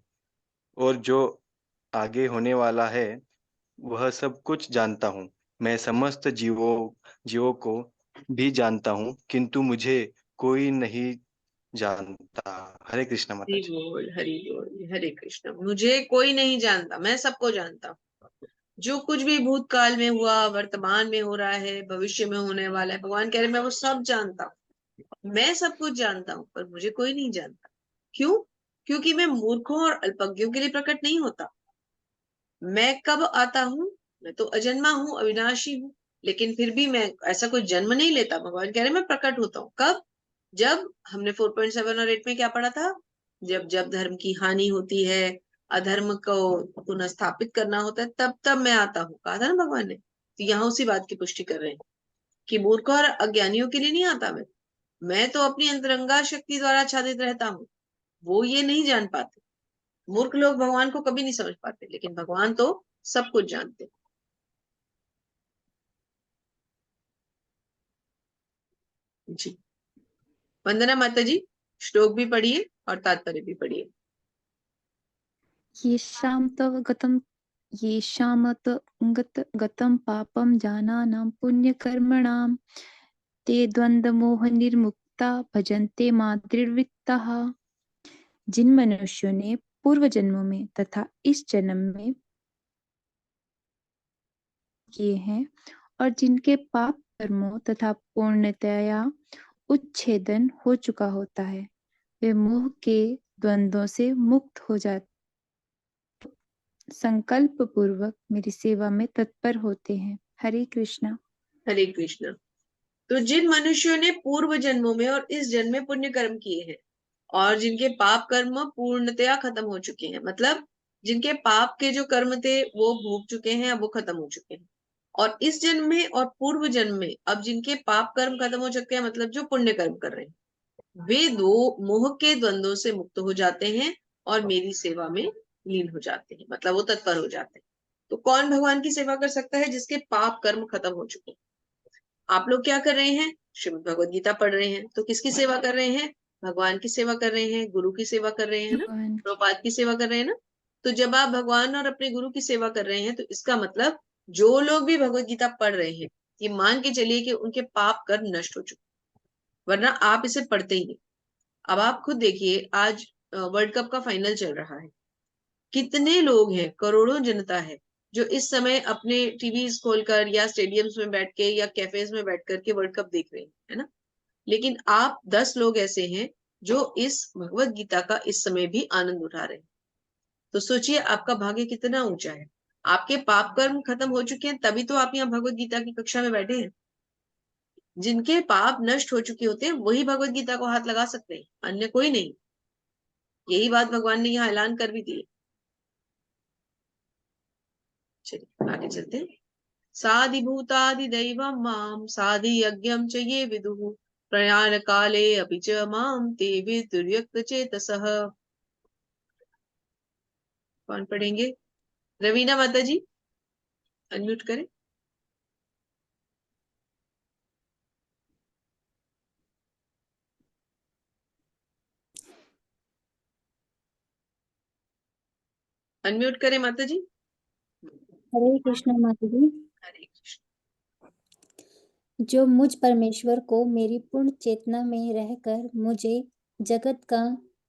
और जो आगे होने वाला है, वह सब कुछ जानता हूँ। मैं समस्त जीवों को भी जानता हूँ, किंतु मुझे कोई नहीं जानता। हरे कृष्ण माता जी।
हरि बोल, हरे कृष्ण। मुझे कोई नहीं जानता, मैं सबको जानता हूँ। जो कुछ भी भूतकाल में हुआ, वर्तमान में हो रहा है, भविष्य में होने वाला है, भगवान कह रहे मैं वो सब जानता हूँ, मैं सब कुछ जानता हूँ, पर मुझे कोई नहीं जानता। क्यों? क्योंकि मैं मूर्खों और अल्पज्ञों के लिए प्रकट नहीं होता। मैं कब आता हूँ? मैं तो अजन्मा हूँ, अविनाशी हूँ, लेकिन फिर भी मैं ऐसा कोई जन्म नहीं लेता। भगवान कह रहे मैं प्रकट होता हूँ। कब? जब हमने 4.7 और 8 में क्या पढ़ा था? जब जब धर्म की हानि होती है, अधर्म को पुनः स्थापित करना होता है, तब तब मैं आता हूँ, कहा था ना भगवान ने। तो यहाँ उसी बात की पुष्टि कर रहे हैं कि मूर्ख और अज्ञानियों के लिए नहीं आता मैं तो अपनी अंतरंगा शक्ति द्वारा आच्छादित रहता हूँ। वो ये नहीं जान पाते। मूर्ख लोग भगवान को कभी नहीं समझ पाते, लेकिन भगवान तो सब कुछ जानते हैं। जी वंदना माता जी, श्लोक भी पढ़िए और तात्पर्य भी पढ़िए।
गतं पापं जानानां पुण्यकर्मणां ते द्वन्द्वमोहनिर्मुक्ता भजन्ते मां दृढ़वृत्ताः। जिन मनुष्यों ने पूर्व जन्मों में तथा इस जन्म में किए हैं और जिनके पाप कर्मों तथा पूर्णतया उच्छेदन हो चुका होता है, वे मोह के द्वंद्वों से मुक्त हो जाते, संकल्प पूर्वक मेरी सेवा में तत्पर होते हैं। हरे कृष्णा।
हरे कृष्ण। तो जिन मनुष्यों ने पूर्व जन्मों में और इस जन्म में पुण्य कर्म किए हैं और जिनके पाप कर्म पूर्णतया खत्म हो चुके हैं, मतलब जिनके पाप के जो कर्म थे वो भोग चुके हैं, अब वो खत्म हो चुके हैं, और इस जन्म में और पूर्व जन्म में अब जिनके पाप कर्म खत्म हो चुके हैं, मतलब जो पुण्य कर्म कर रहे हैं, वे दो मोह के द्वंद्वों से मुक्त हो जाते हैं और मेरी सेवा में लीन हो जाते हैं, मतलब वो तत्पर हो जाते हैं। तो कौन भगवान की सेवा कर सकता है? जिसके पाप कर्म खत्म हो चुके हैं। आप लोग क्या कर रहे हैं? श्रीमद् भगवद गीता पढ़ रहे हैं, तो किसकी सेवा कर रहे हैं? भगवान की सेवा कर रहे हैं, गुरु की सेवा कर रहे हैं ना,
भगवान
प्रभुपाद की सेवा कर रहे हैं ना। तो जब आप भगवान और अपने गुरु की सेवा कर रहे हैं, तो इसका मतलब जो लोग भी भगवद गीता पढ़ रहे हैं, ये मान के चलिए कि उनके पाप कर्म नष्ट हो चुके, वरना आप इसे पढ़ते ही नहीं। अब आप खुद देखिए, आज वर्ल्ड कप का फाइनल चल रहा है, कितने लोग हैं, करोड़ों जनता है जो इस समय अपने टीवी खोलकर या स्टेडियम्स में बैठ के या कैफेज में बैठ करके वर्ल्ड कप देख रहे हैं, है ना। लेकिन आप 10 लोग ऐसे हैं जो इस भगवत गीता का इस समय भी आनंद उठा रहे हैं। तो सोचिए आपका भाग्य कितना ऊंचा है। आपके पाप कर्म खत्म हो चुके हैं, तभी तो आप यहाँ भगवत गीता की कक्षा में बैठे हैं। जिनके पाप नष्ट हो चुके होते हैं वही भगवत गीता को हाथ लगा सकते हैं, अन्य कोई नहीं। यही बात भगवान ने यहाँ ऐलान कर भी दी है। चलिए आगे चलते हैं। साधिभूतादिदैवं मां साधियज्ञं च ये विदुः प्रयाण काले अपि च मां ते विदुर्यक्त चेतसः। कौन पढ़ेंगे? रवीना माता जी अनम्यूट करें। अनम्यूट करें माता जी।
हरे कृष्ण माता जी।
हरे कृष्ण।
जो मुझ परमेश्वर को मेरी पूर्ण चेतना में रहकर मुझे जगत का,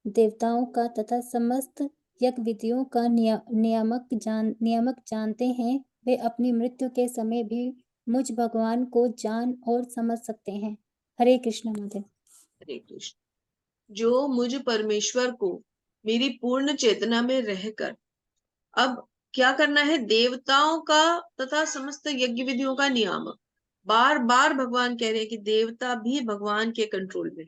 देवताओं का तथा समस्त यज्ञ विधियों का नियामक जानते हैं, वे अपनी मृत्यु के समय भी मुझ भगवान को जान और समझ सकते हैं। हरे कृष्ण माता।
हरे कृष्ण। जो मुझ परमेश्वर को मेरी पूर्ण चेतना में रहकर, अब क्या करना है? देवताओं का तथा समस्त यज्ञ विधियों का नियामक। बार बार भगवान कह रहे हैं कि देवता भी भगवान के कंट्रोल में।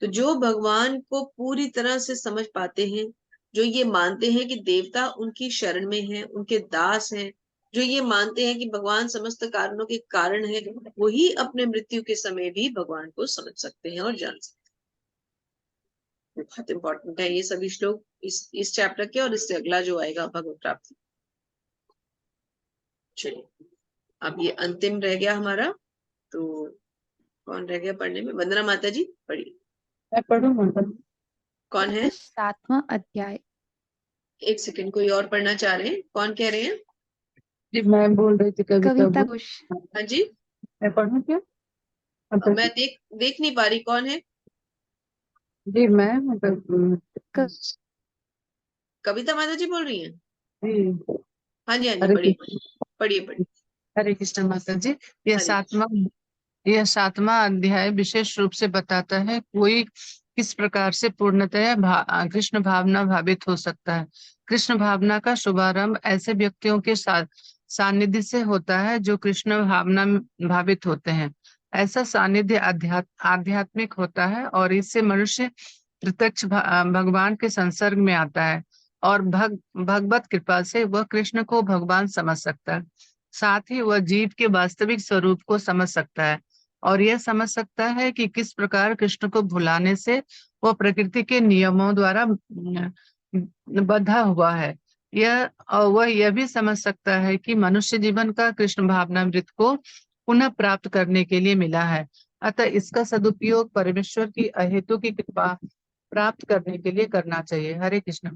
तो जो भगवान को पूरी तरह से समझ पाते हैं, जो ये मानते हैं कि देवता उनकी शरण में है, उनके दास हैं, जो ये मानते हैं कि भगवान समस्त कारणों के कारण है, वही अपने मृत्यु के समय भी भगवान को समझ सकते हैं और जान सकते हैं। बहुत इंपॉर्टेंट है ये सभी श्लोक इस चैप्टर के, और इससे अगला जो आएगा भगवत प्राप्ति। चलिए, अब ये अंतिम रह गया हमारा, तो कौन रह गया पढ़ने में? वंदना माता जी पढ़िए।
मैं पढ़ूं माता?
कौन है?
7वां अध्याय।
एक सेकंड, कोई और पढ़ना चाह रहे हैं? कौन कह रहे हैं?
जी मैं बोल रही थी कविता
कविता
बोल।
घोष।
हाँ जी,
मैं पढ़ूं क्या माता
मैं
जी?
देख नहीं पा रही, कौन है?
जी मैं मतलब
कविता माता जी बोल रही हैं?
जी।
हाँ जी, हाँ जी,
हरे
पढ़िए
कृष्ण।
पढ़िए पढ़िए।
हरे कृष्ण माता जी। यह
हरे
सातवां यह 7वां अध्याय विशेष रूप से बताता है कोई किस प्रकार से पूर्णतया कृष्ण भावना भावित हो सकता है। कृष्ण भावना का शुभारंभ ऐसे व्यक्तियों के सानिध्य से होता है जो कृष्ण भावना में भावित होते हैं। ऐसा सानिध्य आध्यात्मिक होता है और इससे मनुष्य प्रत्यक्ष भगवान के संसर्ग में आता है और भगवत कृपा से वह कृष्ण को भगवान समझ सकता है। साथ ही वह जीव के वास्तविक स्वरूप को समझ सकता है और यह समझ सकता है कि किस प्रकार कृष्ण को भुलाने से वह प्रकृति के नियमों द्वारा बंधा हुआ है। वह यह भी समझ सकता है कि मनुष्य जीवन का कृष्ण भावनामृत को पुनः प्राप्त करने के लिए मिला है, अतः इसका सदुपयोग परमेश्वर की अहेतु की कृपा प्राप्त करने के लिए करना चाहिए। हरे कृष्ण।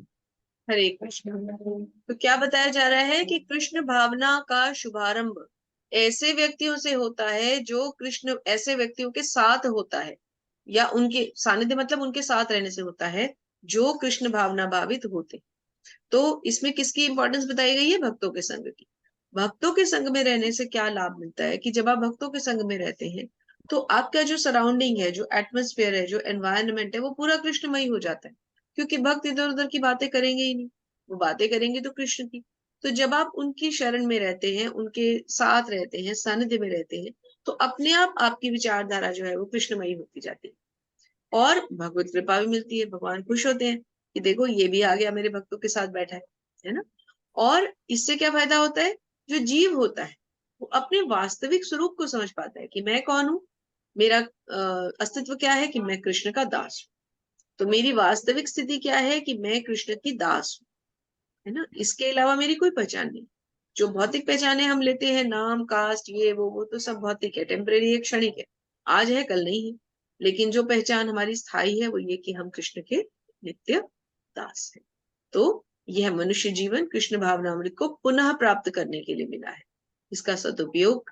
हरे कृष्ण। तो क्या बताया जा रहा है कि कृष्ण भावना का शुभारंभ ऐसे व्यक्तियों से होता है जो कृष्ण, ऐसे व्यक्तियों के साथ होता है, या उनके सानिध्य मतलब उनके साथ रहने से होता है जो कृष्ण भावना भावित होते। तो इसमें किसकी इंपॉर्टेंस बताई गई है? भक्तों के संग की। भक्तों के संग में रहने से क्या लाभ मिलता है कि जब आप भक्तों के संग में रहते हैं तो आपका जो सराउंडिंग है, जो एटमोस्फेयर है, जो एनवायरनमेंट है, वो पूरा कृष्णमयी हो जाता है। क्योंकि भक्त इधर उधर की बातें करेंगे ही नहीं, वो बातें करेंगे तो कृष्ण की। तो जब आप उनकी शरण में रहते हैं, उनके साथ रहते हैं, सानिध्य में रहते हैं, तो अपने आप आपकी विचारधारा जो है वो कृष्णमयी होती जाती है और भगवत कृपा भी मिलती है। भगवान खुश होते हैं कि देखो ये भी आ गया, मेरे भक्तों के साथ बैठा है ना। और इससे क्या फायदा होता है? जो जीव होता है वो अपने वास्तविक स्वरूप को समझ पाता है कि मैं कौन हूं, मेरा अस्तित्व क्या है, कि मैं कृष्ण का दास हूं। तो मेरी वास्तविक स्थिति क्या है कि मैं कृष्ण की दास हूं, है ना। इसके अलावा मेरी कोई पहचान नहीं। जो भौतिक पहचाने हम लेते हैं, नाम, कास्ट, ये वो तो सब भौतिक है, टेम्परेरी है, क्षणिक है, आज है कल नहीं है। लेकिन जो पहचान हमारी स्थायी है वो ये कि हम कृष्ण के नित्य दास हैं। तो यह मनुष्य जीवन कृष्ण भावनामृत को पुनः प्राप्त करने के लिए मिला है। इसका सदुपयोग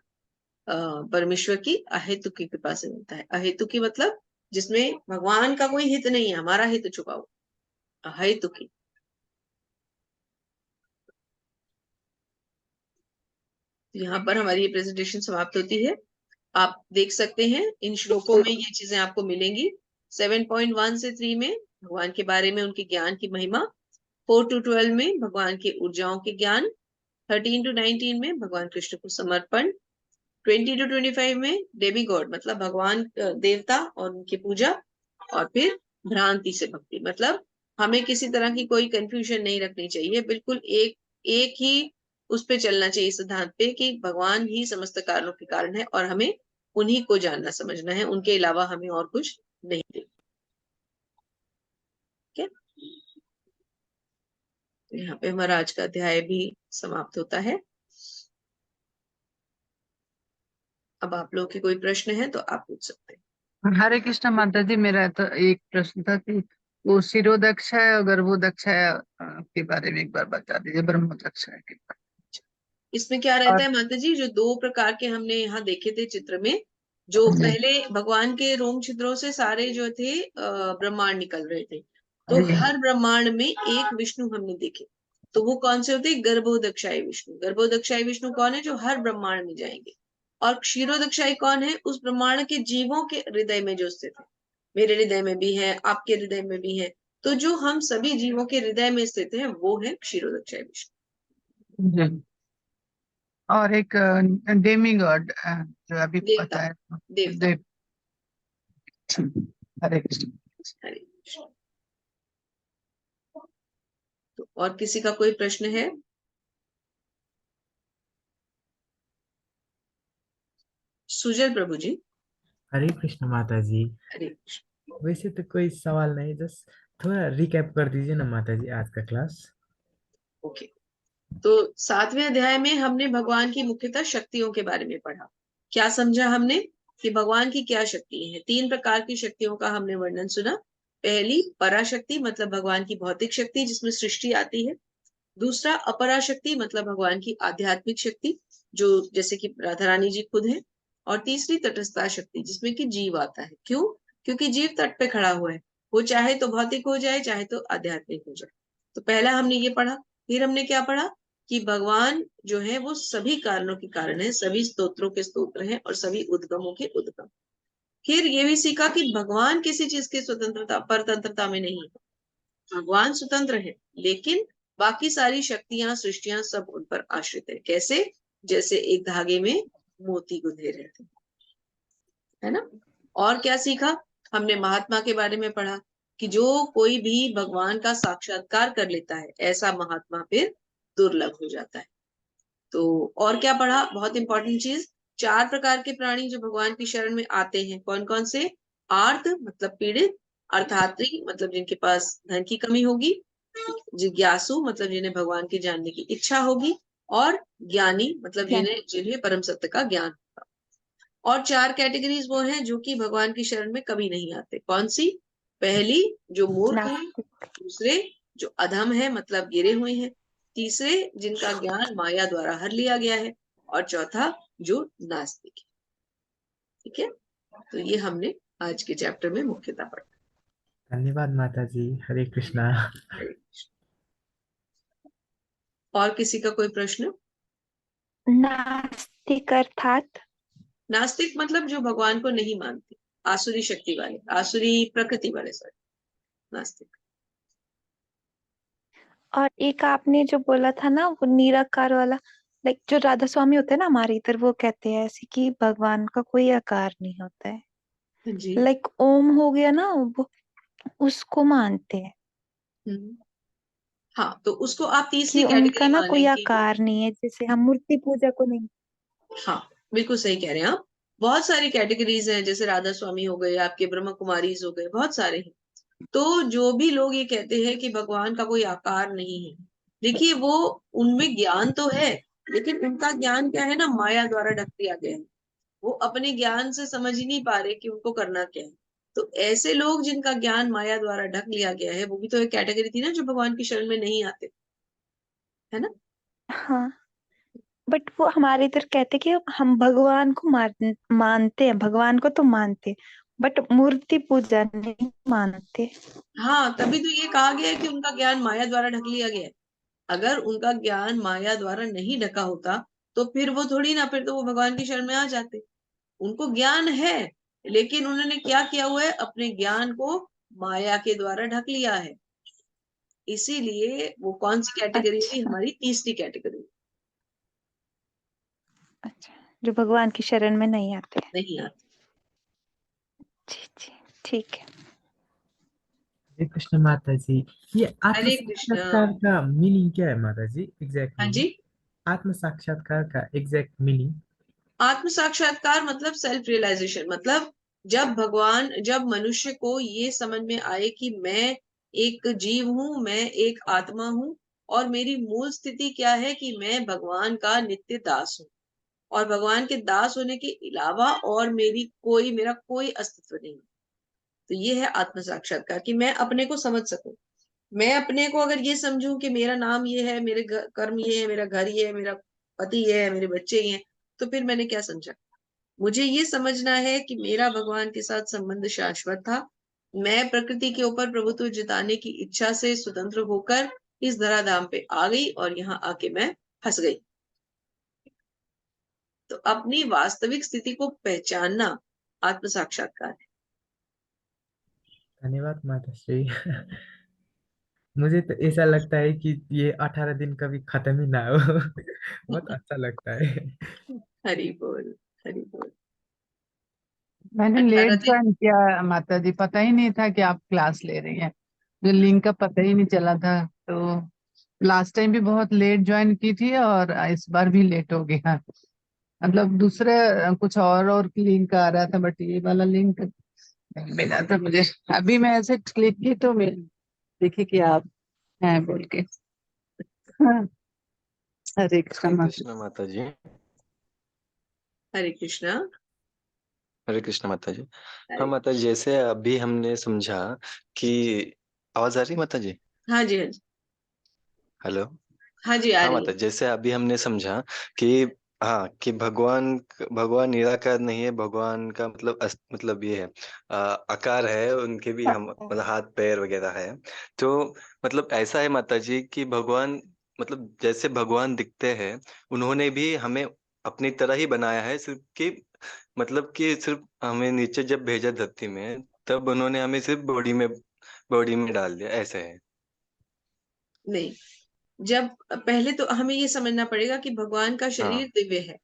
परमेश्वर की अहेतुक की कृपा से मिलता है। अहेतुक की मतलब जिसमें भगवान का कोई हित नहीं है, हमारा हित छुपा हुआ। अहेतुकी। यहाँ पर हमारी ये प्रेजेंटेशन समाप्त होती है। आप देख सकते हैं इन श्लोकों में ये चीजें आपको मिलेंगी। 7.1 से 3 में भगवान के बारे में, उनके ज्ञान की महिमा। 4 to 12 में भगवान के ऊर्जाओं के ज्ञान। 13 to 19 में भगवान कृष्ण को समर्पण। 20 to 25 में डेमी गॉड मतलब भगवान देवता और उनकी पूजा। और फिर भ्रांति से भक्ति मतलब हमें किसी तरह की कोई कंफ्यूजन नहीं रखनी चाहिए, बिल्कुल एक ही उस पे चलना चाहिए, सिद्धांत पे कि भगवान ही समस्त कारणों के कारण है और हमें उन्हीं को जानना समझना है, उनके अलावा हमें और कुछ नहीं देखना। ठीक है, तो यहाँ पे हमारा आज का अध्याय भी समाप्त होता है। अब आप लोगों के कोई प्रश्न है तो आप पूछ सकते हैं।
हरे कृष्ण माता जी, मेरा तो एक प्रश्न था कि वो शिरोदक्ष है और गर्भोदक्ष है के बारे में एक बार बता दीजिए, ब्रह्मोदक्ष है के बारे
इसमें क्या
में।
रहता है माता जी, जो दो प्रकार के हमने यहाँ देखे थे चित्र में, जो
जी।
पहले भगवान के रोम छिद्रों से सारे जो थे ब्रह्मांड निकल रहे थे, तो
जी।
हर ब्रह्मांड में एक विष्णु हमने देखे। तो वो कौन से होते? गर्भोदक्षाई विष्णु। गर्भोदक्षाई विष्णु कौन है? जो हर ब्रह्मांड में जाएंगे। और क्षीरोदक्षाई कौन है? उस ब्रह्मांड के जीवों के हृदय में जो स्थित है। मेरे हृदय में भी है, आपके हृदय में भी है, तो जो हम सभी जीवों के हृदय में स्थित है वो है क्षीरोदक्षाई विष्णु।
जी। और एक डेमी गॉड जो अभी
देवता,
बताया,
देवता।
देव। हरे कृष्ण।
हरे कृष्ण। तो और किसी का कोई प्रश्न है? सुजल प्रभु जी।
हरे कृष्ण माता जी।
हरे कृष्ण।
वैसे तो कोई सवाल नहीं, जस्ट थोड़ा रिकैप कर दीजिए ना माता जी आज का क्लास।
ओके, तो 7वें अध्याय में हमने भगवान की मुख्यतः शक्तियों के बारे में पढ़ा। क्या समझा हमने? कि भगवान की क्या शक्ति है। 3 प्रकार की शक्तियों का हमने वर्णन सुना। पहली पराशक्ति, मतलब भगवान की भौतिक शक्ति जिसमें सृष्टि आती है। दूसरा अपराशक्ति, मतलब भगवान की आध्यात्मिक शक्ति, जो जैसे कि राधा रानी जी खुद है। और तीसरी तटस्था शक्ति, जिसमें कि जीव आता है। क्यों? क्योंकि जीव तट पे खड़ा हुआ है, वो चाहे तो भौतिक हो जाए, चाहे तो आध्यात्मिक हो जाए। तो पहला हमने ये पढ़ा। फिर हमने क्या पढ़ा? कि भगवान जो है वो सभी कारणों के कारण है, सभी स्तोत्रों के स्तोत्र हैं और सभी उद्गमों के उद्गम। फिर ये भी सीखा कि भगवान किसी चीज की स्वतंत्रता परतंत्रता में नहीं है। भगवान स्वतंत्र है, लेकिन बाकी सारी शक्तियां सृष्टियां सब उन पर आश्रित है। कैसे? जैसे एक धागे में मोती गुंथे रहते हैं, है ना। और क्या सीखा हमने? महात्मा के बारे में पढ़ा कि जो कोई भी भगवान का साक्षात्कार कर लेता है, ऐसा महात्मा फिर दुर्लभ हो जाता है। तो और क्या पढ़ा? बहुत इंपॉर्टेंट चीज, 4 प्रकार के प्राणी जो भगवान की शरण में आते हैं। कौन कौन से? आर्त मतलब पीड़ित, अर्थात्री मतलब जिनके पास धन की कमी होगी, जिज्ञासु मतलब जिन्हें भगवान के जानने की इच्छा होगी, और ज्ञानी मतलब जिन्हें जिन्हें परम सत्य का ज्ञान होगा। और 4 कैटेगरीज वो हैं जो कि भगवान की शरण में कभी नहीं आते। कौन सी? पहली जो मूर्ख है, दूसरे जो अधम है मतलब गिरे हुए हैं, तीसरे जिनका ज्ञान माया द्वारा हर लिया गया है, और चौथा जो नास्तिक है। ठीक है, तो ये हमने आज के चैप्टर में मुख्यतः पढ़ा।
धन्यवाद माता जी। हरे कृष्णा।
और किसी का कोई प्रश्न?
नास्तिक अर्थात
नास्तिक मतलब जो भगवान को नहीं मानते, आसुरी शक्ति वाले, आसुरी प्रकृति वाले, सॉरी, नास्तिक।
और एक आपने जो बोला था ना वो निराकार वाला, लाइक जो राधा स्वामी होते हैं ना हमारे इधर, वो कहते हैं ऐसे कि भगवान का कोई आकार नहीं होता है।
जी।
लाइक ओम हो गया ना, वो उसको मानते हैं
हाँ, तो उसको आप तीसरी
कि उनका
कैटेगरी
ना कोई
मानेंगे।
आकार नहीं है, जैसे हम मूर्ति पूजा को नहीं।
हाँ, बिल्कुल सही कह रहे हैं आप। बहुत सारी कैटेगरीज हैं, जैसे राधा स्वामी हो गए, आपके ब्रह्म कुमारीज हो गए, बहुत सारे हैं। तो जो भी लोग ये कहते हैं कि भगवान का कोई आकार नहीं है, देखिए वो उनमें ज्ञान तो है, लेकिन उनका ज्ञान क्या है ना, माया द्वारा ढक दिया गया है। वो अपने ज्ञान से समझ ही नहीं पा रहे कि उनको करना क्या है। तो ऐसे लोग जिनका ज्ञान माया द्वारा ढक लिया गया है, वो भी तो एक कैटेगरी थी ना, जो भगवान की शरण में नहीं आते, है ना।
हाँ, बट वो हमारे इधर कहते कि हम भगवान को मानते हैं, भगवान को तो मानते हैं, बट मूर्ति पूजा नहीं मानते।
हाँ, तभी तो ये कहा गया है कि उनका ज्ञान माया द्वारा ढक लिया गया है। अगर उनका ज्ञान माया द्वारा नहीं ढका होता, तो फिर वो थोड़ी ना, फिर तो वो भगवान की शरण में आ जाते। उनको ज्ञान है, लेकिन उन्होंने क्या किया हुआ है? अपने ज्ञान को माया के द्वारा ढक लिया है। इसीलिए वो कौन सी कैटेगरी थी?
अच्छा
हमारी तीसरी कैटेगरी।
अच्छा, जो भगवान की शरण में नहीं आते।
नहीं आती।
जी जी, ठीक है।
हरे कृष्ण माता जी। ये आत्म
हरे कृष्णा।
साक्षात्कार का मीनिंग क्या है माता जी? एग्जैक्ट
हाँ
मीनिंग
जी,
आत्म साक्षात्कार का एग्जैक्ट मीनिंग।
आत्म साक्षात्कार मतलब सेल्फ रियलाइजेशन, मतलब जब मनुष्य को ये समझ में आए कि मैं एक जीव हूं, मैं एक आत्मा हूं, और मेरी मूल स्थिति क्या है कि मैं भगवान का नित्य दास हूं, और भगवान के दास होने के अलावा और मेरा कोई अस्तित्व नहीं। तो ये है आत्म साक्षात्कार, कि मैं अपने को समझ सकूं। मैं अपने को अगर ये समझूं कि मेरा नाम ये है, मेरे कर्म ये है, मेरा घर ये है, मेरा पति ये है, मेरे बच्चे ये हैं, तो फिर मैंने क्या समझा? मुझे ये समझना है कि मेरा भगवान के साथ संबंध शाश्वत था। मैं प्रकृति के ऊपर प्रभुत्व जताने की इच्छा से स्वतंत्र होकर इस धराधाम पे आ गई, और यहाँ आके मैं फंस गई। तो अपनी वास्तविक स्थिति को पहचानना आत्म साक्षात्कार है।
धन्यवाद माताश्री। मुझे तो ऐसा लगता है कि ये 18 दिन कभी खत्म ही ना हो। बहुत अच्छा लगता है।
हरि बोल, हरि बोल।
मैंने लेट
18 दिन।
ज्वाइन किया माता जी, पता ही नहीं था कि आप क्लास ले रही हैं, जो लिंक का पता ही नहीं चला था। तो लास्ट टाइम भी बहुत लेट ज्वाइन की थी और इस बार भी लेट हो गया। मतलब दूसरे कुछ और लिंक आ रहा था, बट ये वाला लिंक नहीं मिला था मुझे। अभी मैं ऐसे क्लिक की तो मैं देखी कि आप हैं बोल के। हाँ, हरे कृष्ण
हरे
माता।
कृष्ण माता जी।
हरे कृष्णा।
हरे कृष्ण माता जी। हाँ
हरे।
माता जी, जैसे अभी हमने समझा कि आवाज आ रही है माता जी?
हाँ जी, हाँ जी।
हेलो।
हाँ जी, आ
हाँ
रही
माता,
है।
जैसे अभी हमने समझा कि हाँ, कि भगवान भगवान निराकार नहीं है। भगवान का मतलब मतलब ये है, आकार है उनके भी, हम मतलब हाथ पैर वगैरह है। तो मतलब ऐसा है माता जी कि भगवान मतलब जैसे भगवान दिखते हैं, उन्होंने भी हमें अपनी तरह ही बनाया है। सिर्फ कि मतलब कि सिर्फ हमें नीचे जब भेजा धरती में, तब उन्होंने हमें सिर्फ बॉडी में डाल दिया, ऐसे है।
नहीं, जब पहले तो हमें ये समझना पड़ेगा कि भगवान का शरीर
हाँ
दिव्य है।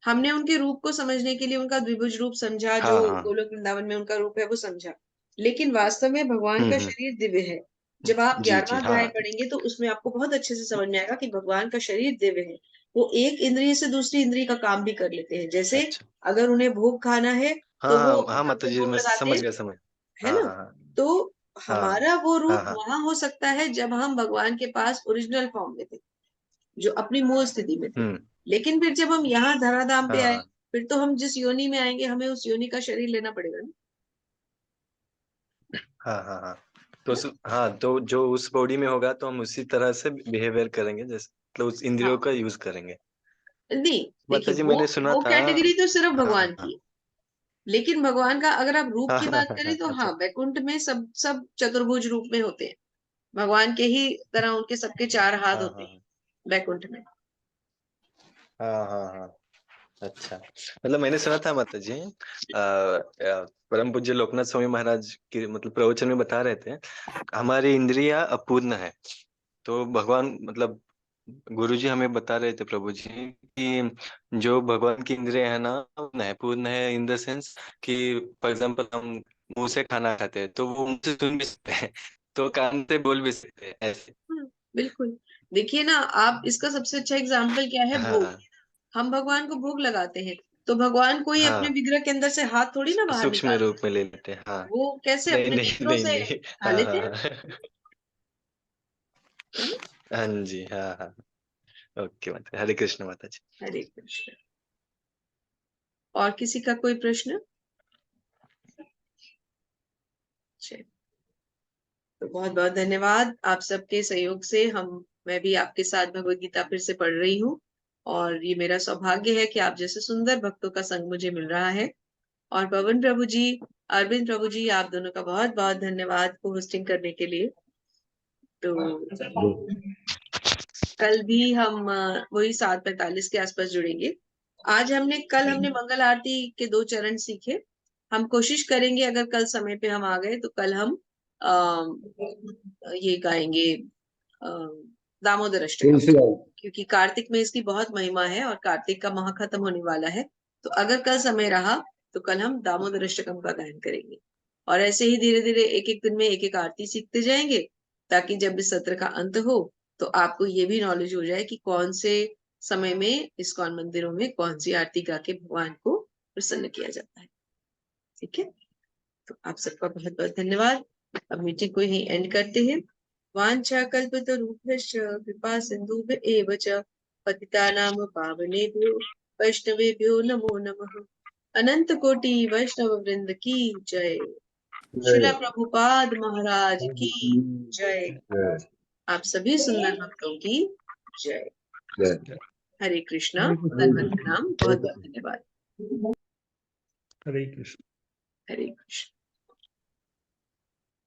हमने उनके रूप को समझने के लिए उनका द्विभुज रूप समझा, जो
हाँ हाँ।
गोलोक वृंदावन में उनका रूप है वो समझा। लेकिन वास्तव में भगवान का
हम्म।
शरीर दिव्य है। जब आप
जी
11वां
जी
अध्याय
हाँ।
पढ़ेंगे तो उसमें आपको बहुत अच्छे से समझ में आएगा कि भगवान का शरीर दिव्य है। वो एक इंद्रिय से दूसरी इंद्रिय का काम भी कर लेते हैं। जैसे
अच्छा।
अगर उन्हें भोग खाना है
हाँ
तो वो
हाँ हाँ माता
हमको
जी,
भोग
मैं
लगाते
समझ
हैं,
गया, समझ।
है
हाँ
ना?
हाँ
तो
हाँ
हमारा वो
हाँ
रूप
हाँ
वहां हो सकता है जब हम भगवान के पास ओरिजिनल फॉर्म में थे, जो अपनी मूल स्थिति में थे।
हम्म।
लेकिन फिर जब हम यहाँ धराधाम पे
हाँ
आए,
हाँ
फिर तो हम जिस योनि में आएंगे हमें उस योनि का शरीर लेना पड़ेगा ना।
हाँ हाँ हाँ। तो हाँ, तो जो उस बॉडी में होगा तो हम उसी तरह से बिहेवियर करेंगे, जैसे मतलब उस इंद्रियों
हाँ,
का यूज करेंगे।
नहीं,
माता
देखिए
जी,
वो
मैंने सुना
वो
था।
कैटेगरी तो सिर्फ
हाँ
भगवान की
हाँ
है। लेकिन भगवान का अगर आप रूप
हाँ
की
हाँ
बात
हाँ
करें
हाँ,
तो हाँ,
अच्छा।
वैकुंठ में सब सब चतुर्भुज रूप में होते हैं। भगवान के ही तरह उनके सबके 4 हाथ
हाँ
होते
हाँ
हैं वैकुंठ में।
हाँ हाँ हाँ। अच्छा, मतलब मैंने सुना था माता जी, परम पूज्य लोकनाथ स्वामी महाराज की मतलब प्रवचन में बता रहे थे, हमारी इंद्रियां अपूर्ण है। तो भगवान मतलब गुरु जी हमें बता रहे थे, प्रभु जी, कि जो भगवान की इंद्रियां है ना, पूर्ण है इन द सेंस कि फॉर एग्जाम्पल हम मुंह से खाना खाते हैं तो वो मुंह से सुन भी सकते हैं, तो कान से बोल भी सकते हैं, ऐसे।
बिल्कुल। देखिए ना, आप इसका सबसे अच्छा एग्जाम्पल क्या है? भोग।
हाँ
हम भगवान को भोग लगाते हैं, तो भगवान कोई अपने
हाँ।
विग्रह के अंदर से हाथ थोड़ी ना बाहर
सूक्ष्म
निकालते
रूप में ले लेते हैं, हाँ।
हैं। वो कैसे
नहीं
अपने
नहीं
नेत्रों
नहीं
से
नहीं।
खा
हाँ
लेते
हाँ
हैं,
हाँ।
है ना?
हाँ जी, हाँ हाँ। ओके माता, हरे कृष्ण माता जी।
हरे कृष्ण। और किसी का कोई प्रश्न? चलिए, तो बहुत बहुत धन्यवाद। आप सबके सहयोग से मैं भी आपके साथ भगवत गीता फिर से पढ़ रही हूँ, और ये मेरा सौभाग्य है कि आप जैसे सुंदर भक्तों का संग मुझे मिल रहा है। और पवन प्रभु जी, अरविंद प्रभु जी, आप दोनों का बहुत बहुत धन्यवाद को होस्टिंग करने के लिए। तो कल भी हम वही 7:45 के आसपास जुड़ेंगे। कल हमने मंगल आरती के 2 चरण सीखे। हम कोशिश करेंगे, अगर कल समय पे हम आ गए तो कल हम ये गाएंगे दामोदर अष्टकम, क्योंकि कार्तिक में इसकी बहुत महिमा है और कार्तिक का माह खत्म होने वाला है। तो अगर कल समय रहा तो कल हम दामोदर अष्टकम का गायन करेंगे, और ऐसे ही धीरे धीरे एक एक दिन में एक एक आरती सीखते जाएंगे, ताकि जब इस सत्र का अंत हो तो आपको ये भी नॉलेज हो जाए कि कौन से समय में इस्कॉन मंदिरों में कौन सी आरती गा के भगवान को प्रसन्न किया जाता है। ठीक है, तो आप सबका बहुत बहुत धन्यवाद। अब मीटिंग को यही एंड करते हैं। वांछा कल्पतरुभ्यश्च कृपा सिंधुभ्य एव च पतितानां पावनेभ्यो वैष्णवेभ्यो नमो नमः। अनंत कोटि वैष्णव वृंद की जय। श्रीला प्रभुपाद महाराज की जय। आप सभी सुंदर भक्तों की जय। हरे कृष्णा, दंडवत प्रणाम, बहुत बहुत धन्यवाद।
हरे कृष्ण।
हरे कृष्ण।